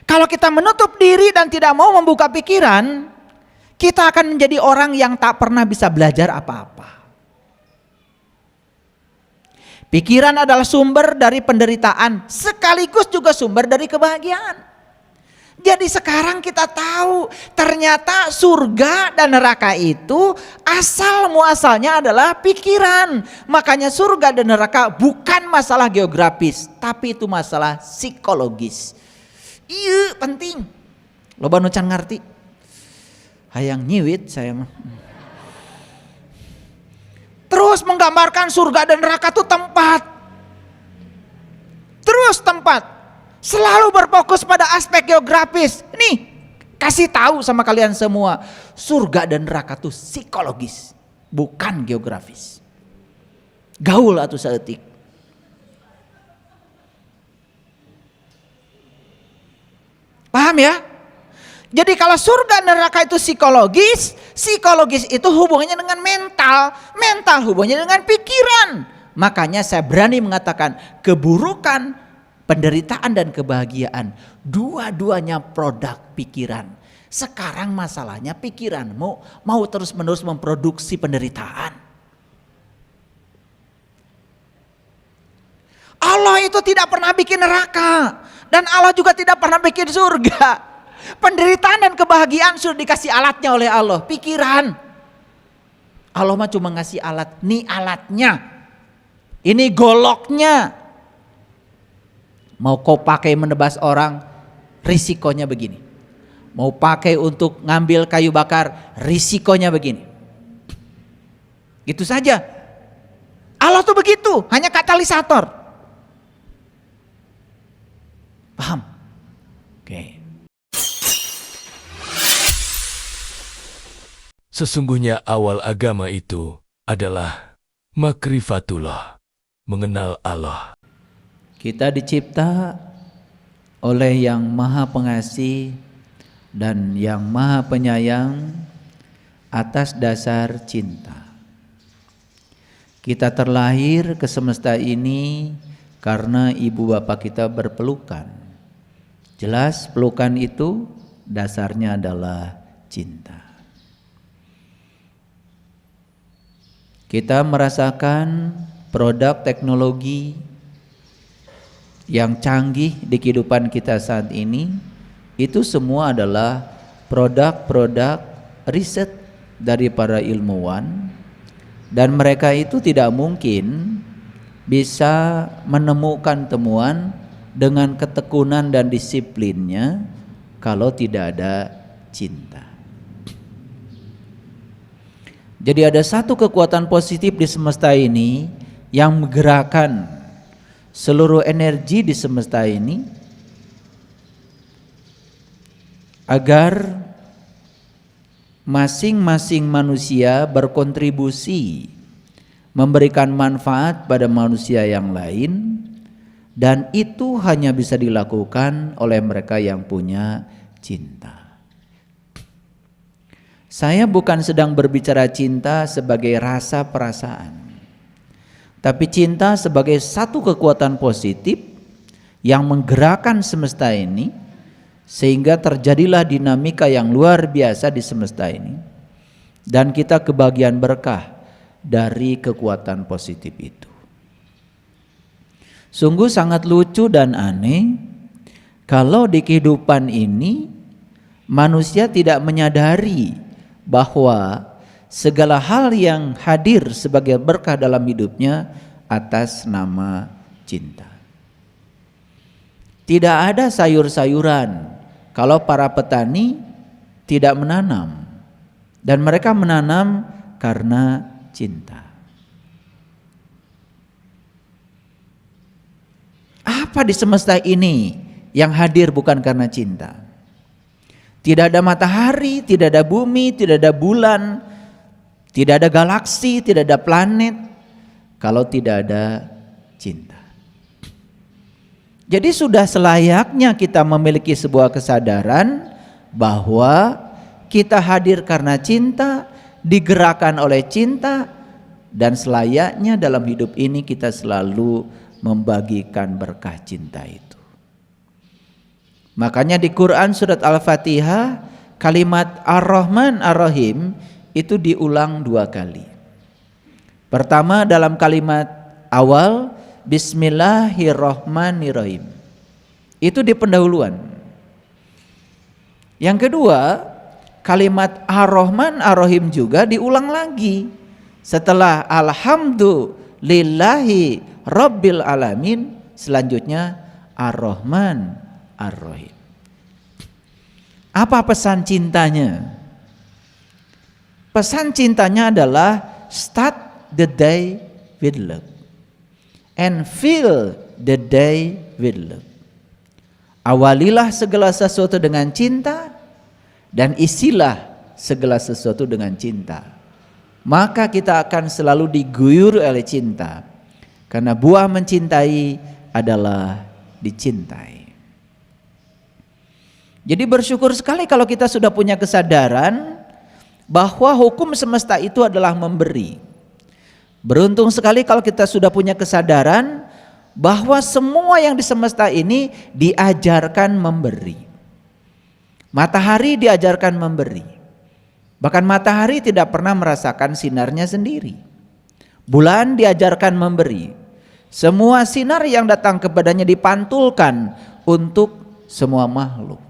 Kalau kita menutup diri dan tidak mau membuka pikiran, kita akan menjadi orang yang tak pernah bisa belajar apa-apa. Pikiran adalah sumber dari penderitaan, sekaligus juga sumber dari kebahagiaan. Jadi sekarang kita tahu ternyata surga dan neraka itu asal muasalnya adalah pikiran. Makanya surga dan neraka bukan masalah geografis, tapi itu masalah psikologis. Iya penting. Loba nu can ngarti. Hayang nyiwit saya mah. Terus menggambarkan surga dan neraka itu tempat. Terus tempat. Selalu berfokus pada aspek geografis. Nih, kasih tahu sama kalian semua, surga dan neraka itu psikologis, bukan geografis. Gaul atuh saeutik. Paham ya? Jadi kalau surga dan neraka itu psikologis, psikologis itu hubungannya dengan mental, mental hubungannya dengan pikiran. Makanya saya berani mengatakan keburukan, penderitaan dan kebahagiaan dua-duanya produk pikiran. Sekarang masalahnya pikiranmu mau terus-menerus memproduksi penderitaan. Allah itu tidak pernah bikin neraka dan Allah juga tidak pernah bikin surga. Penderitaan dan kebahagiaan sudah dikasih alatnya oleh Allah, pikiran. Allah mah cuma ngasih alat, nih alatnya. Ini goloknya. Mau kau pakai menebas orang, risikonya begini. Mau pakai untuk ngambil kayu bakar, risikonya begini. Gitu saja. Allah tuh begitu, hanya katalisator. Paham? Oke. Sesungguhnya awal agama itu adalah makrifatullah, mengenal Allah. Kita dicipta oleh yang maha pengasih dan yang maha penyayang atas dasar cinta. Kita terlahir ke semesta ini karena ibu bapak kita berpelukan. Jelas pelukan itu dasarnya adalah cinta. Kita merasakan produk teknologi yang canggih di kehidupan kita saat ini, itu semua adalah produk-produk riset dari para ilmuwan, dan mereka itu tidak mungkin bisa menemukan temuan dengan ketekunan dan disiplinnya kalau tidak ada cinta. Jadi ada satu kekuatan positif di semesta ini yang menggerakkan seluruh energi di semesta ini agar masing-masing manusia berkontribusi memberikan manfaat pada manusia yang lain, dan itu hanya bisa dilakukan oleh mereka yang punya cinta. Saya bukan sedang berbicara cinta sebagai rasa perasaan, tapi cinta sebagai satu kekuatan positif yang menggerakkan semesta ini sehingga terjadilah dinamika yang luar biasa di semesta ini, dan kita kebagian berkah dari kekuatan positif itu. Sungguh sangat lucu dan aneh kalau di kehidupan ini manusia tidak menyadari bahwa segala hal yang hadir sebagai berkah dalam hidupnya atas nama cinta. Tidak ada sayur-sayuran kalau para petani tidak menanam, dan mereka menanam karena cinta. Apa di semesta ini yang hadir bukan karena cinta? Tidak ada matahari, tidak ada bumi, tidak ada bulan, tidak ada galaksi, tidak ada planet kalau tidak ada cinta. Jadi sudah selayaknya kita memiliki sebuah kesadaran bahwa kita hadir karena cinta, digerakkan oleh cinta, dan selayaknya dalam hidup ini kita selalu membagikan berkah cinta itu. Makanya di Quran surat Al-Fatihah kalimat Ar-Rahman Ar-Rahim itu diulang 2 kali. Pertama dalam kalimat awal Bismillahirrahmanirrahim. Itu di pendahuluan. Yang kedua, kalimat Ar-Rahman Ar-Rahim juga diulang lagi. Setelah Alhamdulillahi Rabbil Alamin, selanjutnya Ar-Rahman Ar-Rahim. Apa pesan cintanya? Pesan cintanya adalah start the day with love and fill the day with love. Awalilah segala sesuatu dengan cinta dan isilah segala sesuatu dengan cinta. Maka kita akan selalu diguyur oleh cinta. Karena buah mencintai adalah dicintai. Jadi bersyukur sekali kalau kita sudah punya kesadaran bahwa hukum semesta itu adalah memberi. Beruntung sekali kalau kita sudah punya kesadaran bahwa semua yang di semesta ini diajarkan memberi. Matahari diajarkan memberi. Bahkan matahari tidak pernah merasakan sinarnya sendiri. Bulan diajarkan memberi. Semua sinar yang datang kepadanya dipantulkan untuk semua makhluk.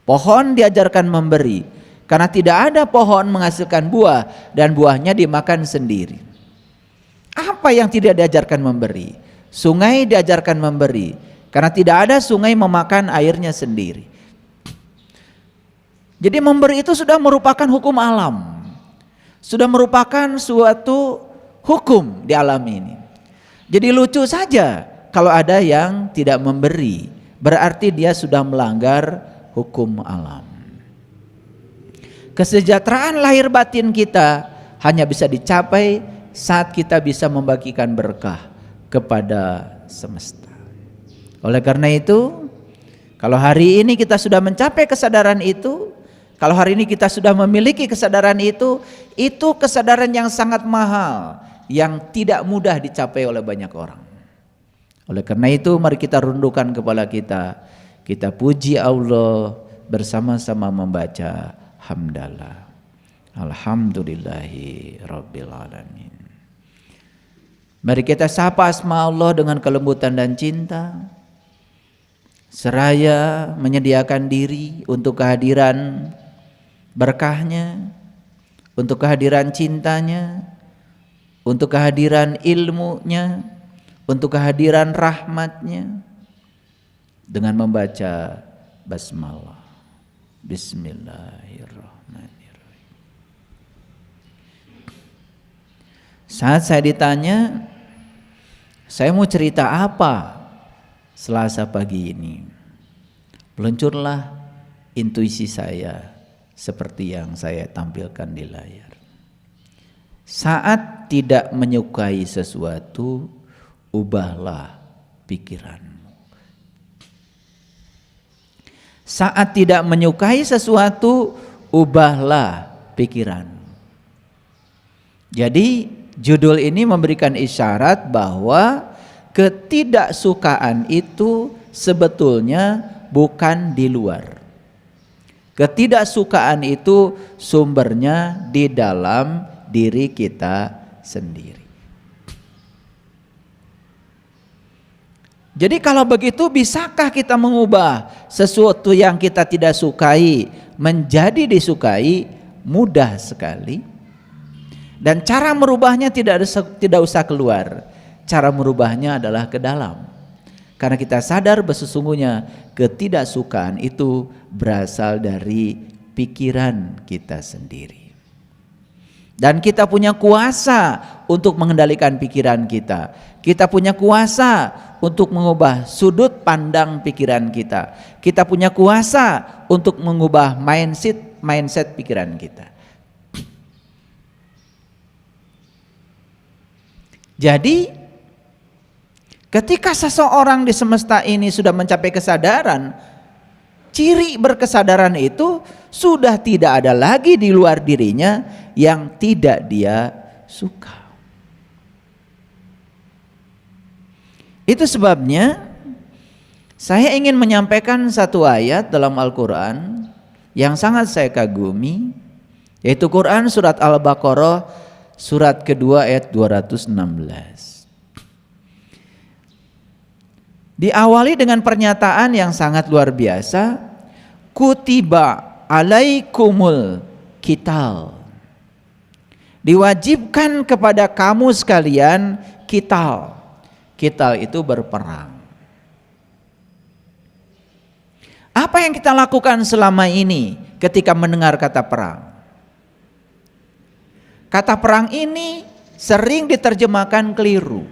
Pohon diajarkan memberi, karena tidak ada pohon menghasilkan buah dan buahnya dimakan sendiri. Apa yang tidak diajarkan memberi? Sungai diajarkan memberi, karena tidak ada sungai memakan airnya sendiri. Jadi memberi itu sudah merupakan hukum alam, sudah merupakan suatu hukum di alam ini. Jadi lucu saja kalau ada yang tidak memberi, berarti dia sudah melanggar hukum alam. Kesejahteraan lahir batin kita hanya bisa dicapai saat kita bisa membagikan berkah kepada semesta. Oleh karena itu, kalau hari ini kita sudah mencapai kesadaran itu, kalau hari ini kita sudah memiliki kesadaran itu kesadaran yang sangat mahal, yang tidak mudah dicapai oleh banyak orang. Oleh karena itu mari kita rundukkan kepala kita puji Allah bersama-sama membaca hamdalah. Alhamdulillahi Rabbil Alamin. Mari kita sapa asma Allah dengan kelembutan dan cinta, seraya menyediakan diri untuk kehadiran berkahnya, untuk kehadiran cintanya, untuk kehadiran ilmunya, untuk kehadiran rahmatnya, dengan membaca basmalah. Bismillahirrahmanirrahim. Saat saya ditanya, saya mau cerita apa Selasa pagi ini, meluncurlah intuisi saya seperti yang saya tampilkan di layar. Saat tidak menyukai sesuatu, ubahlah pikiranmu. Saat tidak menyukai sesuatu, ubahlah pikiranmu. Jadi judul ini memberikan isyarat bahwa ketidaksukaan itu sebetulnya bukan di luar. Ketidaksukaan itu sumbernya di dalam diri kita sendiri. Jadi kalau begitu, bisakah kita mengubah sesuatu yang kita tidak sukai menjadi disukai? Mudah sekali. Dan cara merubahnya tidak usah keluar. Cara merubahnya adalah ke dalam. Karena kita sadar bahwa sesungguhnya ketidaksukaan itu berasal dari pikiran kita sendiri. Dan kita punya kuasa untuk mengendalikan pikiran kita. Kita punya kuasa untuk mengubah sudut pandang pikiran kita. Kita punya kuasa untuk mengubah mindset pikiran kita. Jadi ketika seseorang di semesta ini sudah mencapai kesadaran, ciri berkesadaran itu sudah tidak ada lagi di luar dirinya yang tidak dia suka. Itu sebabnya Saya ingin menyampaikan satu ayat dalam Al-Quran yang sangat saya kagumi, yaitu Quran surat Al-Baqarah surat kedua ayat 216. Diawali dengan pernyataan yang sangat luar biasa, kutiba alaikumul qital. Diwajibkan kepada kamu sekalian qital. Qital itu berperang. Apa yang kita lakukan selama ini ketika mendengar kata perang? Kata perang ini sering diterjemahkan keliru.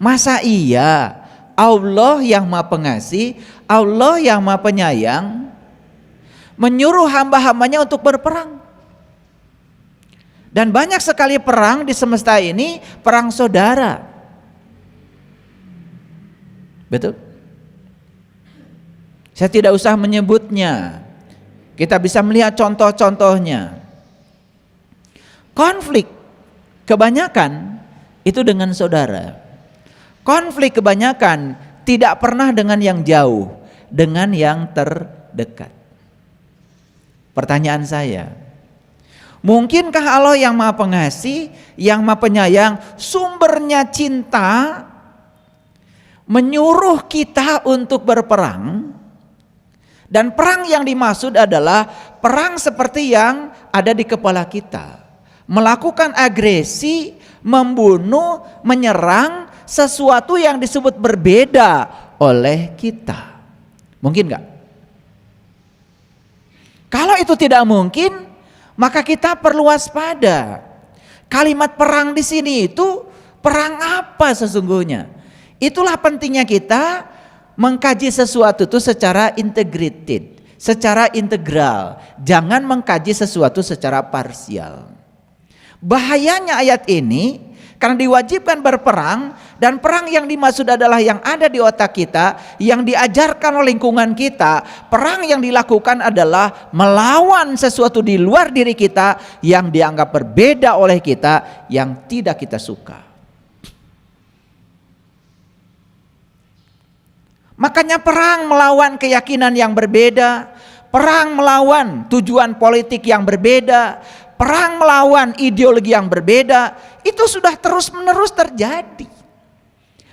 Masa iya Allah yang Maha Pengasih, Allah yang Maha Penyayang menyuruh hamba-hambanya untuk berperang? Dan banyak sekali perang di semesta ini, perang saudara. Betul? Saya tidak usah menyebutnya. Kita bisa melihat contoh-contohnya. Konflik kebanyakan itu dengan saudara. Konflik kebanyakan tidak pernah dengan yang jauh, dengan yang terdekat. Pertanyaan saya, mungkinkah Allah yang Maha Pengasih, yang Maha Penyayang, sumbernya cinta, menyuruh kita untuk berperang? Dan perang yang dimaksud adalah perang seperti yang ada di kepala kita. Melakukan agresi, membunuh, menyerang sesuatu yang disebut berbeda oleh kita. Mungkin enggak? Kalau itu tidak mungkin, maka kita perlu waspada. Kalimat perang di sini itu perang apa sesungguhnya? Itulah pentingnya kita mengkaji sesuatu itu secara integrated, secara integral. Jangan mengkaji sesuatu secara parsial. Bahayanya ayat ini karena diwajibkan berperang, dan perang yang dimaksud adalah yang ada di otak kita, yang diajarkan oleh lingkungan kita. Perang yang dilakukan adalah melawan sesuatu di luar diri kita yang dianggap berbeda oleh kita, yang tidak kita suka. Makanya perang melawan keyakinan yang berbeda, perang melawan tujuan politik yang berbeda, perang melawan ideologi yang berbeda, itu sudah terus-menerus terjadi.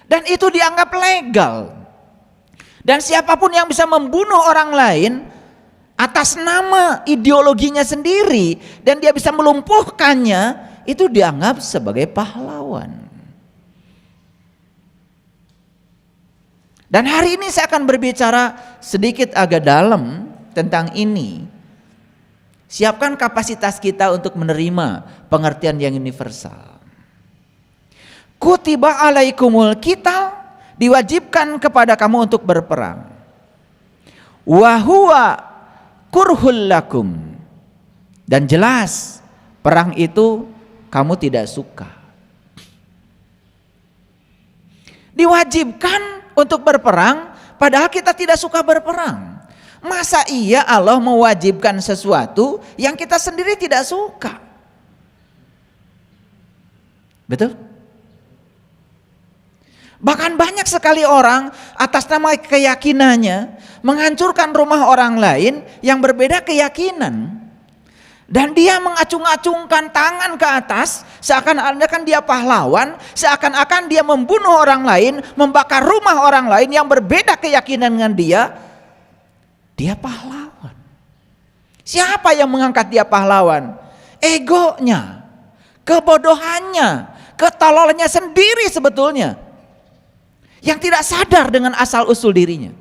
Dan itu dianggap legal. Dan siapapun yang bisa membunuh orang lain atas nama ideologinya sendiri dan dia bisa melumpuhkannya, itu dianggap sebagai pahlawan. Dan hari ini saya akan berbicara sedikit agak dalam tentang ini. Siapkan kapasitas kita untuk menerima pengertian yang universal. Kutiba alaikumul qital, diwajibkan kepada kamu untuk berperang. Wa huwa kurhul lakum, dan jelas perang itu kamu tidak suka. Diwajibkan untuk berperang, padahal kita tidak suka berperang. Masa iya Allah mewajibkan sesuatu yang kita sendiri tidak suka? Betul? Bahkan banyak sekali orang atas nama keyakinannya menghancurkan rumah orang lain yang berbeda keyakinan. Dan dia mengacung-acungkan tangan ke atas, seakan-akan dia pahlawan, seakan-akan dia membunuh orang lain, membakar rumah orang lain yang berbeda keyakinan dengan dia. Dia pahlawan. Siapa yang mengangkat dia pahlawan? Egonya, kebodohannya, ketololannya sendiri sebetulnya, yang tidak sadar dengan asal usul dirinya.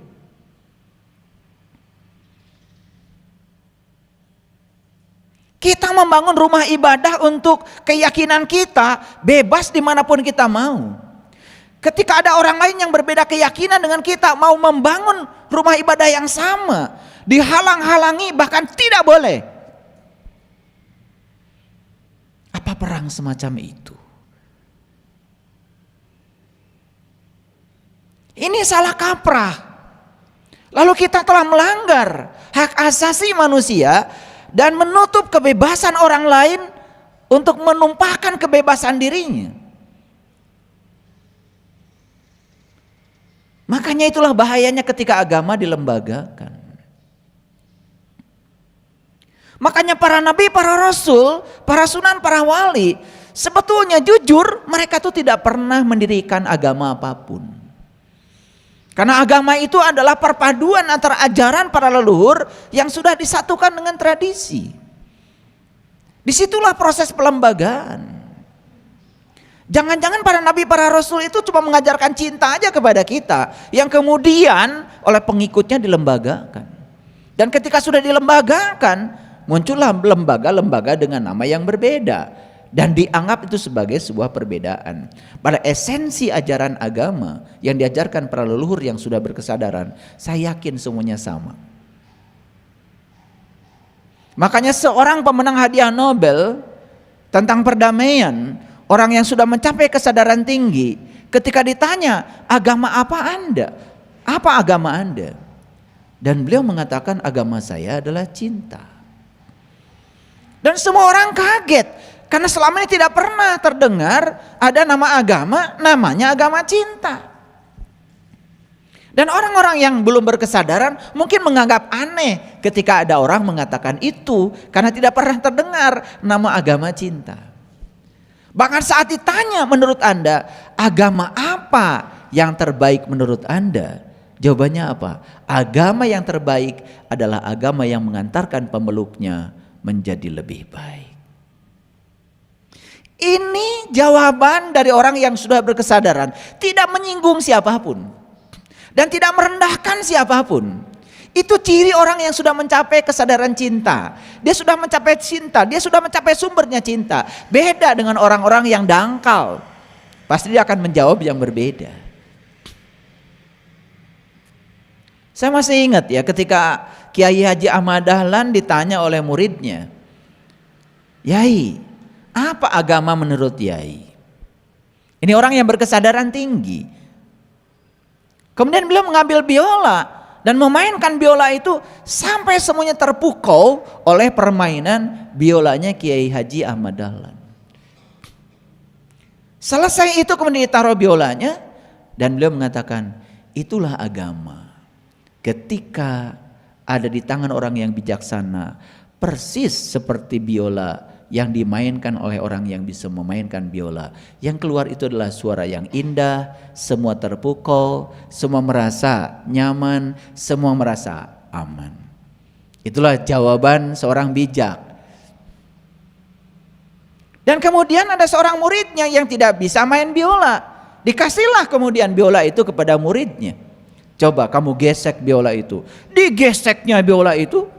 Kita membangun rumah ibadah untuk keyakinan kita, bebas dimanapun kita mau. Ketika ada orang lain yang berbeda keyakinan dengan kita, mau membangun rumah ibadah yang sama, dihalang-halangi, bahkan tidak boleh. Apa perang semacam itu? Ini salah kaprah. Lalu kita telah melanggar hak asasi manusia dan menutup kebebasan orang lain untuk menumpahkan kebebasan dirinya. Makanya itulah bahayanya ketika agama dilembagakan. Makanya para nabi, para rasul, para sunan, para wali, sebetulnya jujur mereka tuh tidak pernah mendirikan agama apapun. Karena agama itu adalah perpaduan antara ajaran para leluhur yang sudah disatukan dengan tradisi. Disitulah proses pelembagaan. Jangan-jangan para nabi, para rasul itu cuma mengajarkan cinta aja kepada kita, yang kemudian oleh pengikutnya dilembagakan. Dan ketika sudah dilembagakan, muncullah lembaga-lembaga dengan nama yang berbeda dan dianggap itu sebagai sebuah perbedaan. Pada esensi ajaran agama yang diajarkan para leluhur yang sudah berkesadaran, saya yakin semuanya sama. Makanya seorang pemenang hadiah Nobel tentang perdamaian, orang yang sudah mencapai kesadaran tinggi, ketika ditanya, agama apa Anda? Apa agama Anda? Dan beliau mengatakan, agama saya adalah cinta. Dan semua orang kaget, karena selama ini tidak pernah terdengar ada nama agama, namanya agama cinta. Dan orang-orang yang belum berkesadaran mungkin menganggap aneh ketika ada orang mengatakan itu, karena tidak pernah terdengar nama agama cinta. Bahkan saat ditanya, menurut Anda agama apa yang terbaik menurut Anda? Jawabannya apa? Agama yang terbaik adalah agama yang mengantarkan pemeluknya menjadi lebih baik. Ini jawaban dari orang yang sudah berkesadaran, tidak menyinggung siapapun dan tidak merendahkan siapapun. Itu ciri orang yang sudah mencapai kesadaran cinta. Dia sudah mencapai cinta, dia sudah mencapai sumbernya cinta. Beda dengan orang-orang yang dangkal. Pasti dia akan menjawab yang berbeda. Saya masih ingat ya ketika Kiai Haji Ahmad Dahlan ditanya oleh muridnya, "Yai, apa agama menurut Yai?" Ini orang yang berkesadaran tinggi. Kemudian beliau mengambil biola dan memainkan biola itu sampai semuanya terpukau oleh permainan biolanya Kiai Haji Ahmad Dahlan. Selesai itu kemudian ditaruh biolanya dan beliau mengatakan, itulah agama. Ketika ada di tangan orang yang bijaksana, persis seperti biola yang dimainkan oleh orang yang bisa memainkan biola. Yang keluar itu adalah suara yang indah, semua terpukau, semua merasa nyaman, semua merasa aman. Itulah jawaban seorang bijak. Dan kemudian ada seorang muridnya yang tidak bisa main biola. Dikasihlah kemudian biola itu kepada muridnya. Coba kamu gesek biola itu. Digeseknya biola itu,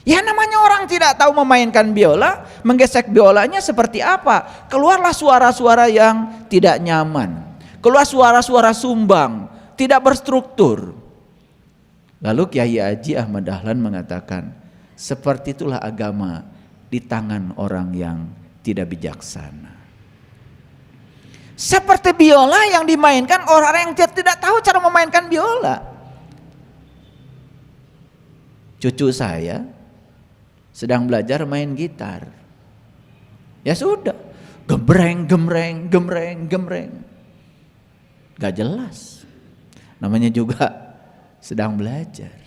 ya namanya orang tidak tahu memainkan biola, menggesek biolanya seperti apa? Keluarlah suara-suara yang tidak nyaman. Keluar suara-suara sumbang, tidak berstruktur. Lalu Kiai Haji Ahmad Dahlan mengatakan, seperti itulah agama di tangan orang yang tidak bijaksana. Seperti biola yang dimainkan orang yang tidak tahu cara memainkan biola. Cucu saya sedang belajar main gitar. Ya sudah, gembreng, gembreng, gembreng, gembreng. Gak jelas. Namanya juga sedang belajar.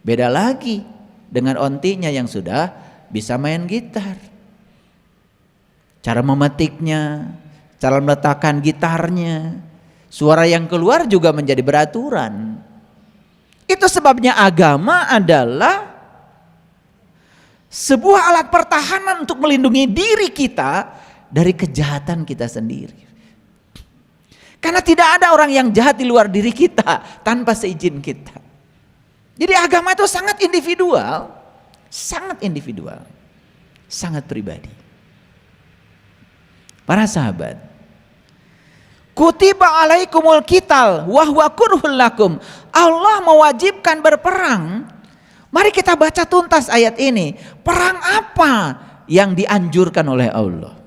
Beda lagi dengan ontinya yang sudah bisa main gitar. Cara memetiknya, cara meletakkan gitarnya, suara yang keluar juga menjadi beraturan. Itu sebabnya agama adalah sebuah alat pertahanan untuk melindungi diri kita dari kejahatan kita sendiri. Karena tidak ada orang yang jahat di luar diri kita tanpa seizin kita. Jadi agama itu sangat individual, sangat pribadi. Para sahabat, kutiba alaikumul qital wa huwa kurhul lakum. Allah mewajibkan berperang. Mari kita baca tuntas ayat ini. Perang apa yang dianjurkan oleh Allah?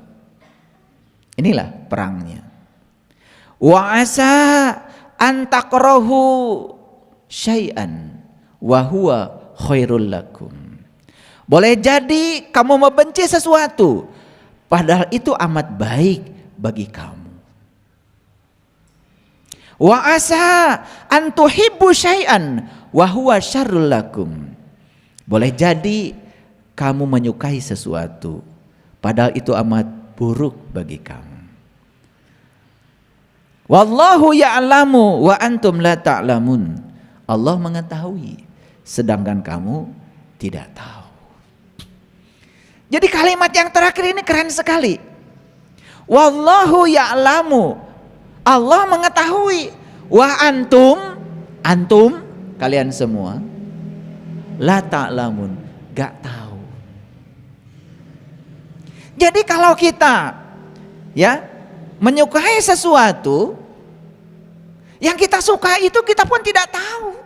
Inilah perangnya. Wa asa an takrahu syai'an wa huwa khairul lakum. Boleh jadi kamu membenci sesuatu, padahal itu amat baik bagi kamu. Wa asa an tuhibbu syai'an wa huwa syarrul lakum. Boleh jadi kamu menyukai sesuatu padahal itu amat buruk bagi kamu. Wallahu ya'lamu wa antum la ta'lamun. Allah mengetahui sedangkan kamu tidak tahu. Jadi kalimat yang terakhir ini keren sekali. Wallahu ya'lamu. Allah mengetahui. Wa antum kalian semua la ta'lamun, gak tahu. Jadi kalau kita ya menyukai sesuatu, yang kita suka itu kita pun tidak tahu.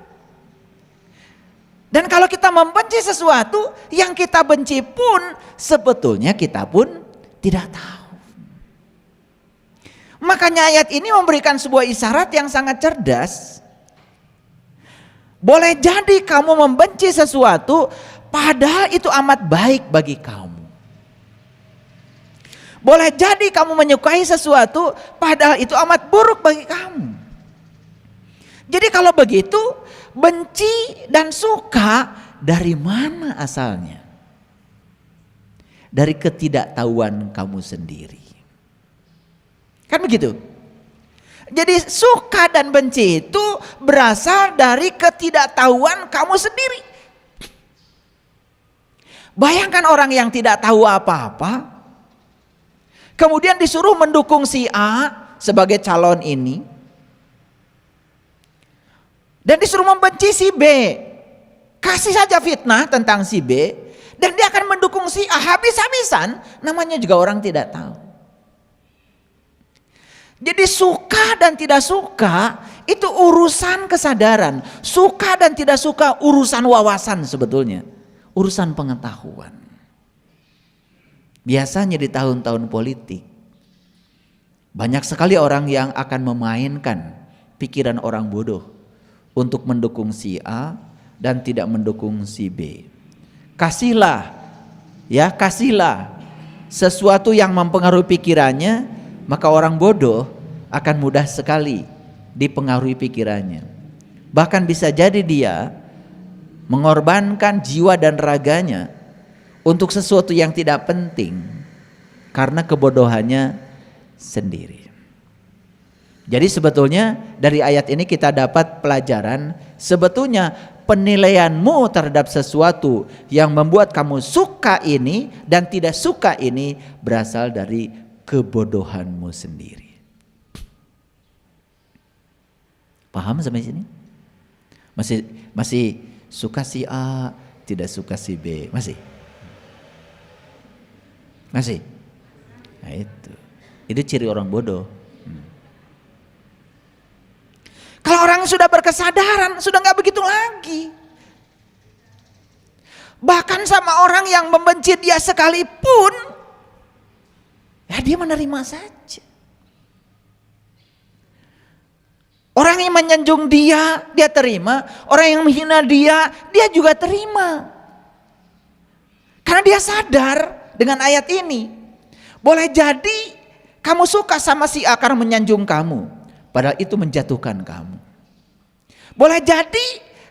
Dan kalau kita membenci sesuatu, yang kita benci pun sebetulnya kita pun tidak tahu. Makanya ayat ini memberikan sebuah isyarat yang sangat cerdas. Boleh jadi kamu membenci sesuatu padahal itu amat baik bagi kamu. Boleh jadi kamu menyukai sesuatu padahal itu amat buruk bagi kamu. Jadi kalau begitu, benci dan suka dari mana asalnya? Dari ketidaktahuan kamu sendiri. Kan begitu? Jadi suka dan benci itu berasal dari ketidaktahuan kamu sendiri. Bayangkan orang yang tidak tahu apa-apa, kemudian disuruh mendukung si A sebagai calon ini, dan disuruh membenci si B. Kasih saja fitnah tentang si B, dan dia akan mendukung si A habis-habisan, namanya juga orang tidak tahu. Jadi suka dan tidak suka itu urusan kesadaran. Suka dan tidak suka urusan wawasan sebetulnya. Urusan pengetahuan. Biasanya di tahun-tahun politik, banyak sekali orang yang akan memainkan pikiran orang bodoh untuk mendukung si A dan tidak mendukung si B. Kasihlah sesuatu yang mempengaruhi pikirannya, maka orang bodoh akan mudah sekali dipengaruhi pikirannya. Bahkan bisa jadi dia mengorbankan jiwa dan raganya untuk sesuatu yang tidak penting karena kebodohannya sendiri. Jadi sebetulnya dari ayat ini kita dapat pelajaran, sebetulnya penilaianmu terhadap sesuatu yang membuat kamu suka ini dan tidak suka ini berasal dari kebodohanmu sendiri. Paham sampai sini? Masih suka si A, tidak suka si B, masih? Nah itu ciri orang bodoh. Kalau orang sudah berkesadaran, sudah nggak begitu lagi. Bahkan sama orang yang membenci dia sekalipun, ya dia menerima saja. Orang yang menyanjung dia terima. Orang yang menghina dia juga terima. Karena dia sadar dengan ayat ini. Boleh jadi kamu suka sama si A karena menyanjung kamu, padahal itu menjatuhkan kamu. Boleh jadi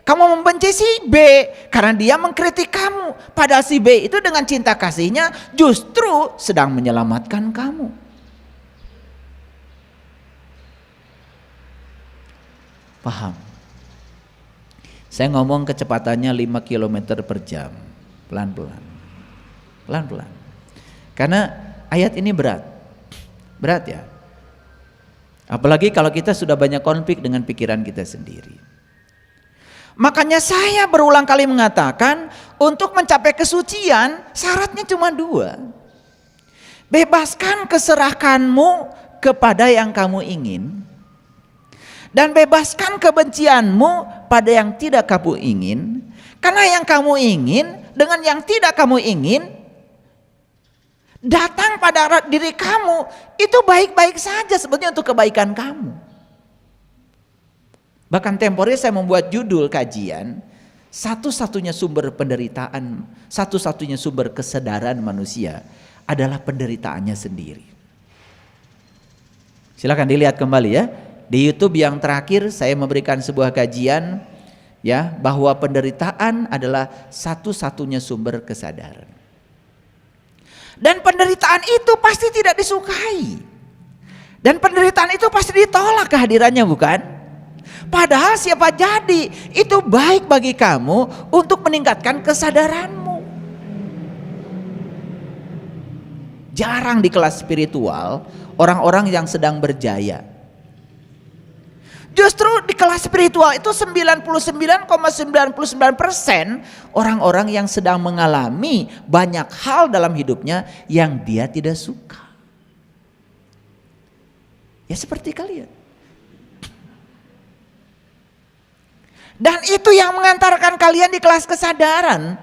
kamu membenci si B karena dia mengkritik kamu, padahal si B itu dengan cinta kasihnya justru sedang menyelamatkan kamu. Paham? Saya ngomong kecepatannya 5 km per jam. Pelan-pelan. Karena ayat ini berat ya. Apalagi kalau kita sudah banyak konflik dengan pikiran kita sendiri. Makanya saya berulang kali mengatakan, untuk mencapai kesucian syaratnya cuma 2. Bebaskan keserahkanmu kepada yang kamu ingin, dan bebaskan kebencianmu pada yang tidak kamu ingin. Karena yang kamu ingin dengan yang tidak kamu ingin datang pada diri kamu, itu baik-baik saja sebetulnya untuk kebaikan kamu. Bahkan temporary saya membuat judul kajian, satu-satunya sumber penderitaan, satu-satunya sumber kesadaran manusia adalah penderitaannya sendiri. Silakan dilihat kembali ya. Di YouTube yang terakhir saya memberikan sebuah kajian ya, bahwa penderitaan adalah satu-satunya sumber kesadaran. Dan penderitaan itu pasti tidak disukai. Dan penderitaan itu pasti ditolak kehadirannya, bukan? Padahal siapa jadi itu baik bagi kamu untuk meningkatkan kesadaranmu. Jarang di kelas spiritual orang-orang yang sedang berjaya. Justru di kelas spiritual itu 99,99% orang-orang yang sedang mengalami banyak hal dalam hidupnya yang dia tidak suka. Ya seperti kalian. Dan itu yang mengantarkan kalian di kelas kesadaran.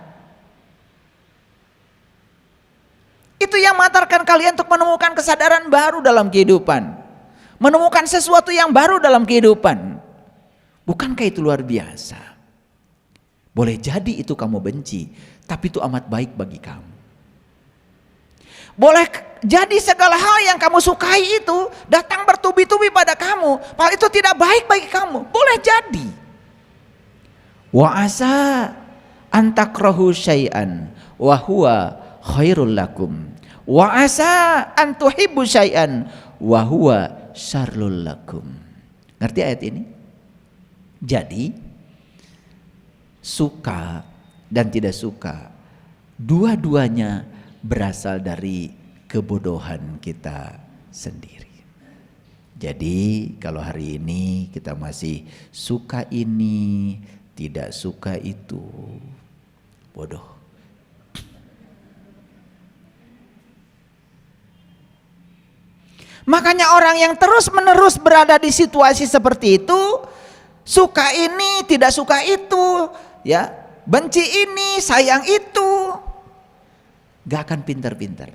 Itu yang mengantarkan kalian untuk menemukan kesadaran baru dalam kehidupan. Menemukan sesuatu yang baru dalam kehidupan. Bukankah itu luar biasa? Boleh jadi itu kamu benci, tapi itu amat baik bagi kamu. Boleh jadi segala hal yang kamu sukai itu datang bertubi-tubi pada kamu, padahal itu tidak baik bagi kamu. Boleh jadi. Wa asa antakrahu syai'an wa huwa khairul lakum. Wa asa antuhibbu syai'an wa huwa syarrul lakum. Ngerti ayat ini? Jadi suka dan tidak suka dua-duanya berasal dari kebodohan kita sendiri. Jadi kalau hari ini kita masih suka ini, tidak suka itu, bodoh. Makanya orang yang terus-menerus berada di situasi seperti itu, suka ini, tidak suka itu, ya, benci ini, sayang itu, gak akan pintar-pintar.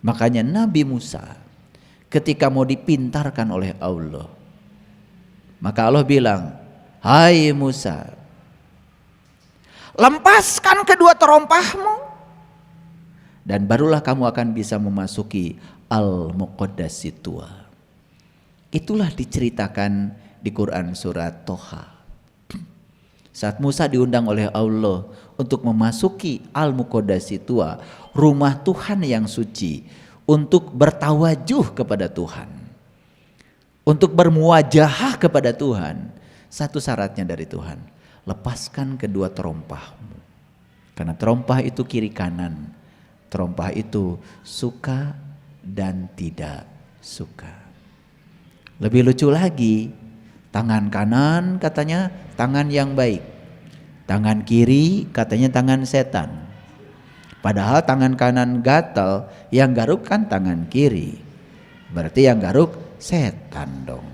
Makanya Nabi Musa ketika mau dipintarkan oleh Allah, maka Allah bilang, hai Musa, lepaskan kedua terompahmu dan barulah kamu akan bisa memasuki Al-Muqaddas Tua. Itulah diceritakan di Quran surat Toha. Saat Musa diundang oleh Allah untuk memasuki Al-Muqaddas Tua, rumah Tuhan yang suci, untuk bertawajuh kepada Tuhan, untuk bermuwajahah kepada Tuhan, satu syaratnya dari Tuhan, lepaskan kedua terompahmu. Karena terompah itu kiri kanan, terompah itu suka dan tidak suka. Lebih lucu lagi, tangan kanan katanya tangan yang baik, tangan kiri katanya tangan setan. Padahal tangan kanan gatal, yang garuk kan tangan kiri. Berarti yang garuk setan dong.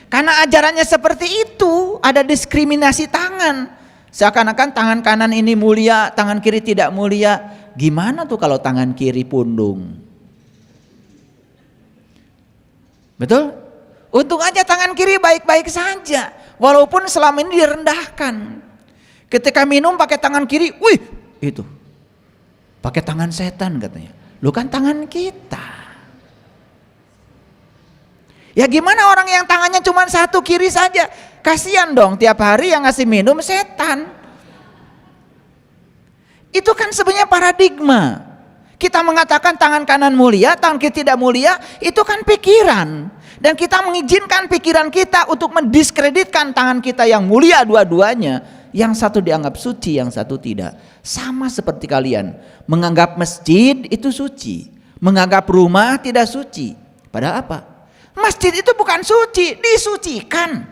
Karena ajarannya seperti itu, ada diskriminasi tangan. Seakan-akan tangan kanan ini mulia, tangan kiri tidak mulia. Gimana tuh kalau tangan kiri pundung? Betul? Untung aja tangan kiri baik-baik saja, walaupun selama ini direndahkan. Ketika minum pakai tangan kiri, wih itu pakai tangan setan katanya. Lu kan tangan kita. Ya gimana orang yang tangannya cuma satu kiri saja? Kasihan dong, tiap hari yang ngasih minum setan. Itu kan sebenarnya paradigma. Kita mengatakan tangan kanan mulia, tangan kiri tidak mulia, itu kan pikiran. Dan kita mengizinkan pikiran kita untuk mendiskreditkan tangan kita yang mulia dua-duanya. Yang satu dianggap suci, yang satu tidak. Sama seperti kalian, menganggap masjid itu suci, menganggap rumah tidak suci. Padahal apa? Masjid itu bukan suci, disucikan.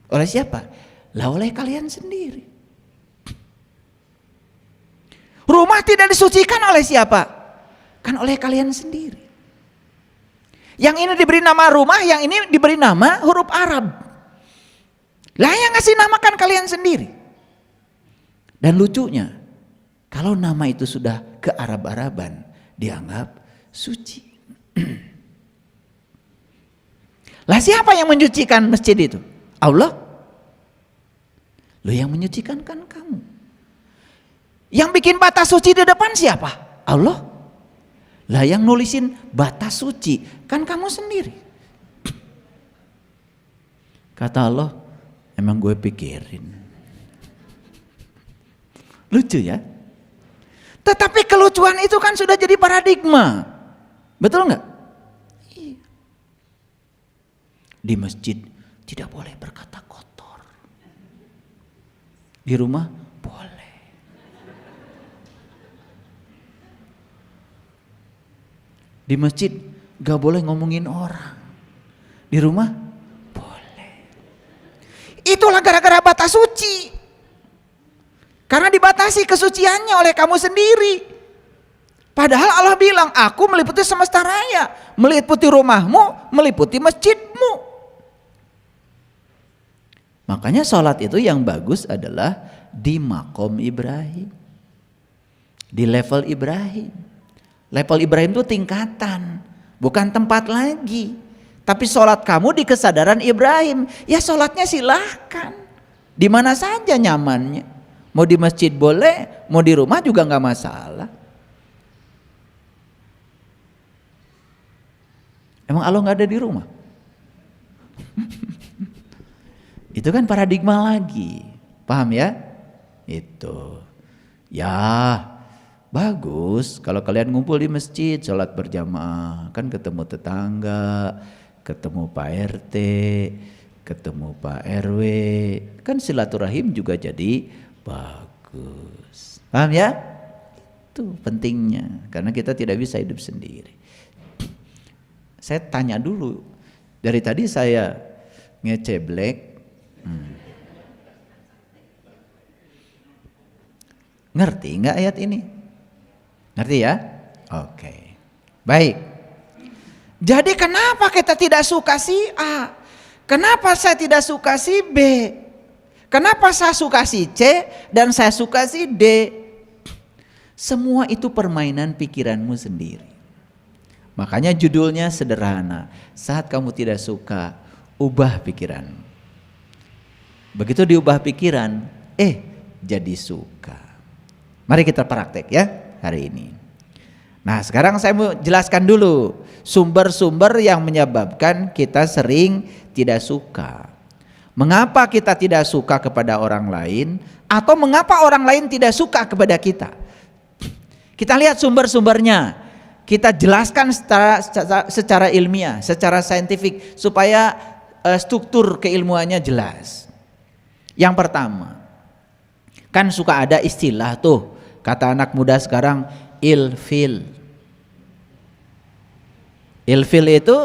Oleh siapa? Lah oleh kalian sendiri. Rumah tidak disucikan oleh siapa? Kan oleh kalian sendiri. Yang ini diberi nama rumah, yang ini diberi nama huruf Arab. Lah yang ngasih namakan kalian sendiri. Dan lucunya, kalau nama itu sudah ke Arab-Araban, dianggap suci. Lah siapa yang menyucikan masjid itu? Allah. Lo yang menyucikan kan kamu. Yang bikin batas suci di depan siapa? Allah. Lah yang nulisin batas suci kan kamu sendiri. Kata Allah, emang gue pikirin. Lucu ya. Tetapi kelucuan itu kan sudah jadi paradigma. Betul nggak? Iya. Di masjid tidak boleh berkata kotor. Di rumah boleh. Di masjid gak boleh ngomongin orang. Di rumah boleh. Itulah gara-gara batas suci. Karena dibatasi kesuciannya oleh kamu sendiri. Padahal Allah bilang, aku meliputi semesta raya, meliputi rumahmu, meliputi masjidmu. Makanya sholat itu yang bagus adalah di makom Ibrahim, di level Ibrahim. Level Ibrahim itu tingkatan, bukan tempat lagi. Tapi sholat kamu di kesadaran Ibrahim, ya sholatnya silahkan, di mana saja nyamannya. Mau di masjid boleh, mau di rumah juga nggak masalah. Emang Allah nggak ada di rumah? Itu kan paradigma lagi, paham ya? Itu, ya bagus kalau kalian ngumpul di masjid, sholat berjamaah, kan ketemu tetangga, ketemu Pak RT, ketemu Pak RW, kan silaturahim juga jadi bagus, paham ya? Itu pentingnya, karena kita tidak bisa hidup sendiri. Saya tanya dulu, dari tadi saya ngeceblek, ngerti nggak ayat ini? Ngerti ya? Oke. Baik. Jadi kenapa kita tidak suka si A? Kenapa saya tidak suka si B? Kenapa saya suka si C dan saya suka si D? Semua itu permainan pikiranmu sendiri. Makanya judulnya sederhana. Saat kamu tidak suka, ubah pikiran. Begitu diubah pikiran, jadi suka. Mari kita praktek ya hari ini. Nah, sekarang saya mau jelaskan dulu sumber-sumber yang menyebabkan kita sering tidak suka. Mengapa kita tidak suka kepada orang lain, atau mengapa orang lain tidak suka kepada kita? Kita lihat sumber-sumbernya. Kita jelaskan secara ilmiah, secara saintifik, supaya struktur keilmuannya jelas. Yang pertama, kan suka ada istilah tuh, kata anak muda sekarang, ilfil. Ilfil itu,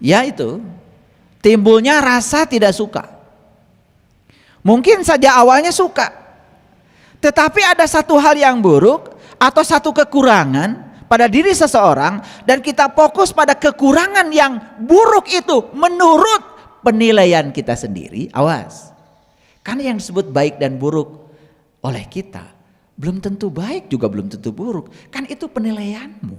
ya itu, timbulnya rasa tidak suka. Mungkin saja awalnya suka, tetapi ada satu hal yang buruk atau satu kekurangan pada diri seseorang, dan kita fokus pada kekurangan yang buruk itu menurut penilaian kita sendiri. Awas, karena yang disebut baik dan buruk oleh kita belum tentu baik, juga belum tentu buruk. Kan itu penilaianmu.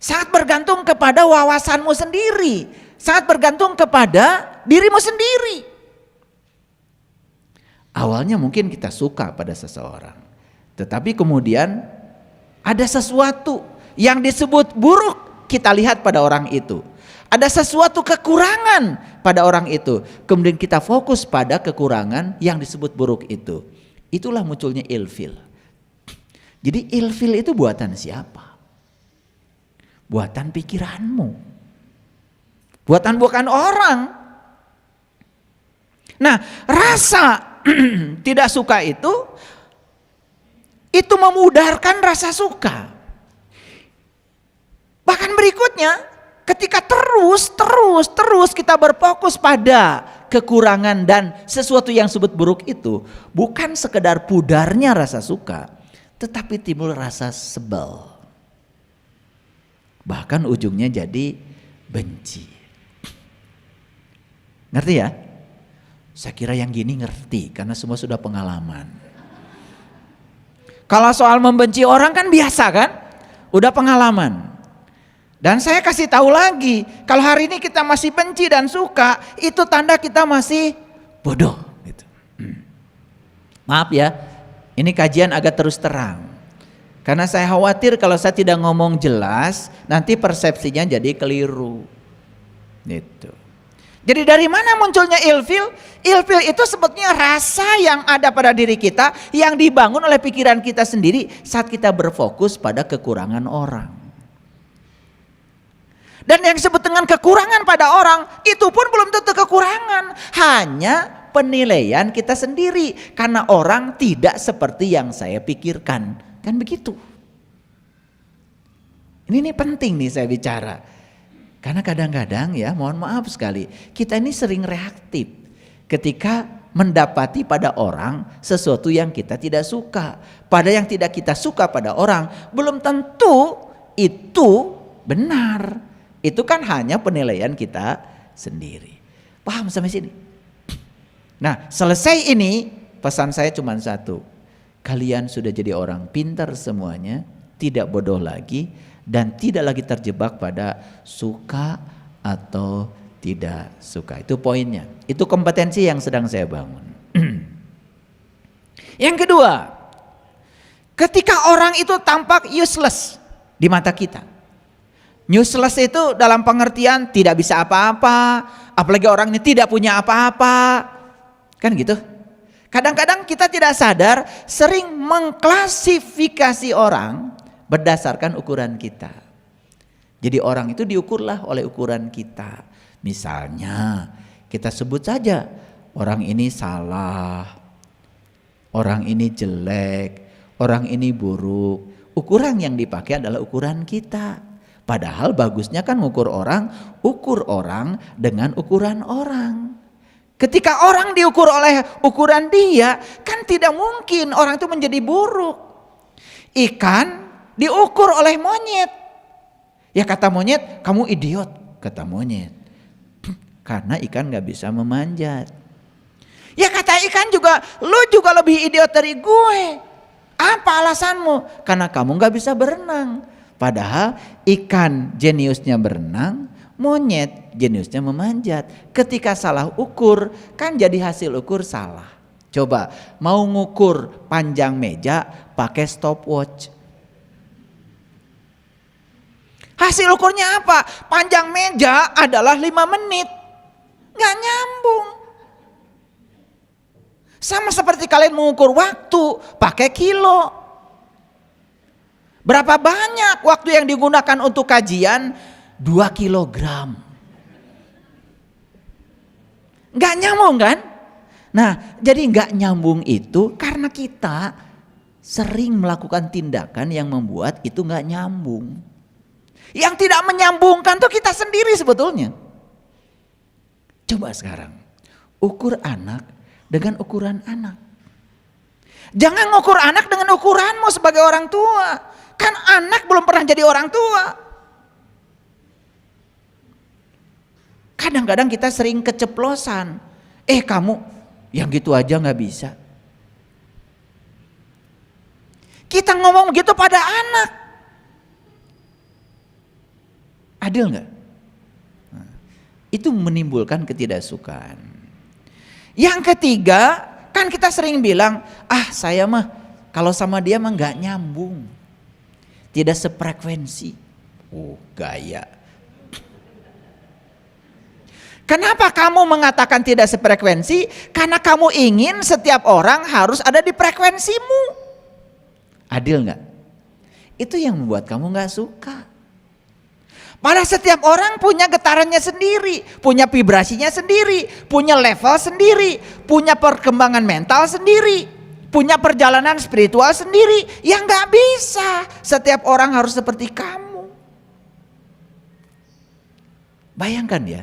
Sangat bergantung kepada wawasanmu sendiri, sangat bergantung kepada dirimu sendiri. Awalnya mungkin kita suka pada seseorang, tetapi kemudian ada sesuatu yang disebut buruk kita lihat pada orang itu. Ada sesuatu kekurangan pada orang itu. Kemudian kita fokus pada kekurangan yang disebut buruk itu. Itulah munculnya ilfil. Jadi ilfil itu buatan siapa? Buatan pikiranmu. Buatan bukan orang. Nah, rasa tidak suka itu memudarkan rasa suka. Bahkan berikutnya, ketika terus kita berfokus pada kekurangan dan sesuatu yang disebut buruk itu, bukan sekedar pudarnya rasa suka, tetapi timbul rasa sebel. Bahkan ujungnya jadi benci. Ngerti ya? Saya kira yang gini ngerti karena semua sudah pengalaman. Kalau soal membenci orang kan biasa kan? Udah pengalaman. Dan saya kasih tahu lagi, kalau hari ini kita masih benci dan suka, itu tanda kita masih bodoh gitu. Maaf ya, ini kajian agak terus terang. Karena saya khawatir kalau saya tidak ngomong jelas, nanti persepsinya jadi keliru. Gitu. Jadi dari mana munculnya ilfil? Ilfil itu sebetulnya rasa yang ada pada diri kita, yang dibangun oleh pikiran kita sendiri saat kita berfokus pada kekurangan orang. Dan yang disebut dengan kekurangan pada orang, itu pun belum tentu kekurangan. Hanya penilaian kita sendiri. Karena orang tidak seperti yang saya pikirkan. Kan begitu. Ini penting nih saya bicara. Karena kadang-kadang ya, mohon maaf sekali, kita ini sering reaktif ketika mendapati pada orang sesuatu yang kita tidak suka. Pada yang tidak kita suka pada orang, belum tentu itu benar. Itu kan hanya penilaian kita sendiri. Paham sampai sini? Nah, selesai ini pesan saya cuma satu. Kalian sudah jadi orang pintar semuanya, tidak bodoh lagi, dan tidak lagi terjebak pada suka atau tidak suka. Itu poinnya. Itu kompetensi yang sedang saya bangun. Yang kedua, ketika orang itu tampak useless di mata kita. Useless itu dalam pengertian tidak bisa apa-apa, apalagi orang ini tidak punya apa-apa. Kan gitu. Kadang-kadang kita tidak sadar sering mengklasifikasi orang berdasarkan ukuran kita. Jadi orang itu diukurlah oleh ukuran kita. Misalnya kita sebut saja orang ini salah, orang ini jelek, orang ini buruk. Ukuran yang dipakai adalah ukuran kita. Padahal bagusnya kan ukur orang dengan ukuran orang. Ketika orang diukur oleh ukuran dia, kan tidak mungkin orang itu menjadi buruk. Ikan diukur oleh monyet. Ya kata monyet, kamu idiot, kata monyet. Karena ikan gak bisa memanjat. Ya kata ikan juga, lu juga lebih idiot dari gue. Apa alasanmu? Karena kamu gak bisa berenang. Padahal ikan jeniusnya berenang, monyet jeniusnya memanjat. Ketika salah ukur, kan jadi hasil ukur salah. Coba mau ngukur panjang meja pakai stopwatch. Hasil ukurnya apa? Panjang meja adalah 5 menit. Gak nyambung. Sama seperti kalian mengukur waktu pakai kilo. Berapa banyak waktu yang digunakan untuk kajian? 2 kilogram. Gak nyambung kan? Nah, jadi gak nyambung itu karena kita sering melakukan tindakan yang membuat itu gak nyambung. Yang tidak menyambungkan tuh kita sendiri sebetulnya. Coba sekarang, ukur anak dengan ukuran anak. Jangan ngukur anak dengan ukuranmu sebagai orang tua. Kan anak belum pernah jadi orang tua. Kadang-kadang kita sering keceplosan. Kamu yang gitu aja gak bisa. Kita ngomong gitu pada anak. Adil gak? Itu menimbulkan ketidaksukaan. Yang ketiga, kan kita sering bilang, saya mah kalau sama dia mah gak nyambung. Tidak sefrekuensi. Gaya. Kenapa kamu mengatakan tidak sefrekuensi? Karena kamu ingin setiap orang harus ada di frekuensimu. Adil gak? Itu yang membuat kamu gak suka. Padahal setiap orang punya getarannya sendiri, punya vibrasinya sendiri, punya level sendiri, punya perkembangan mental sendiri, punya perjalanan spiritual sendiri. Yang gak bisa setiap orang harus seperti kamu. Bayangkan ya,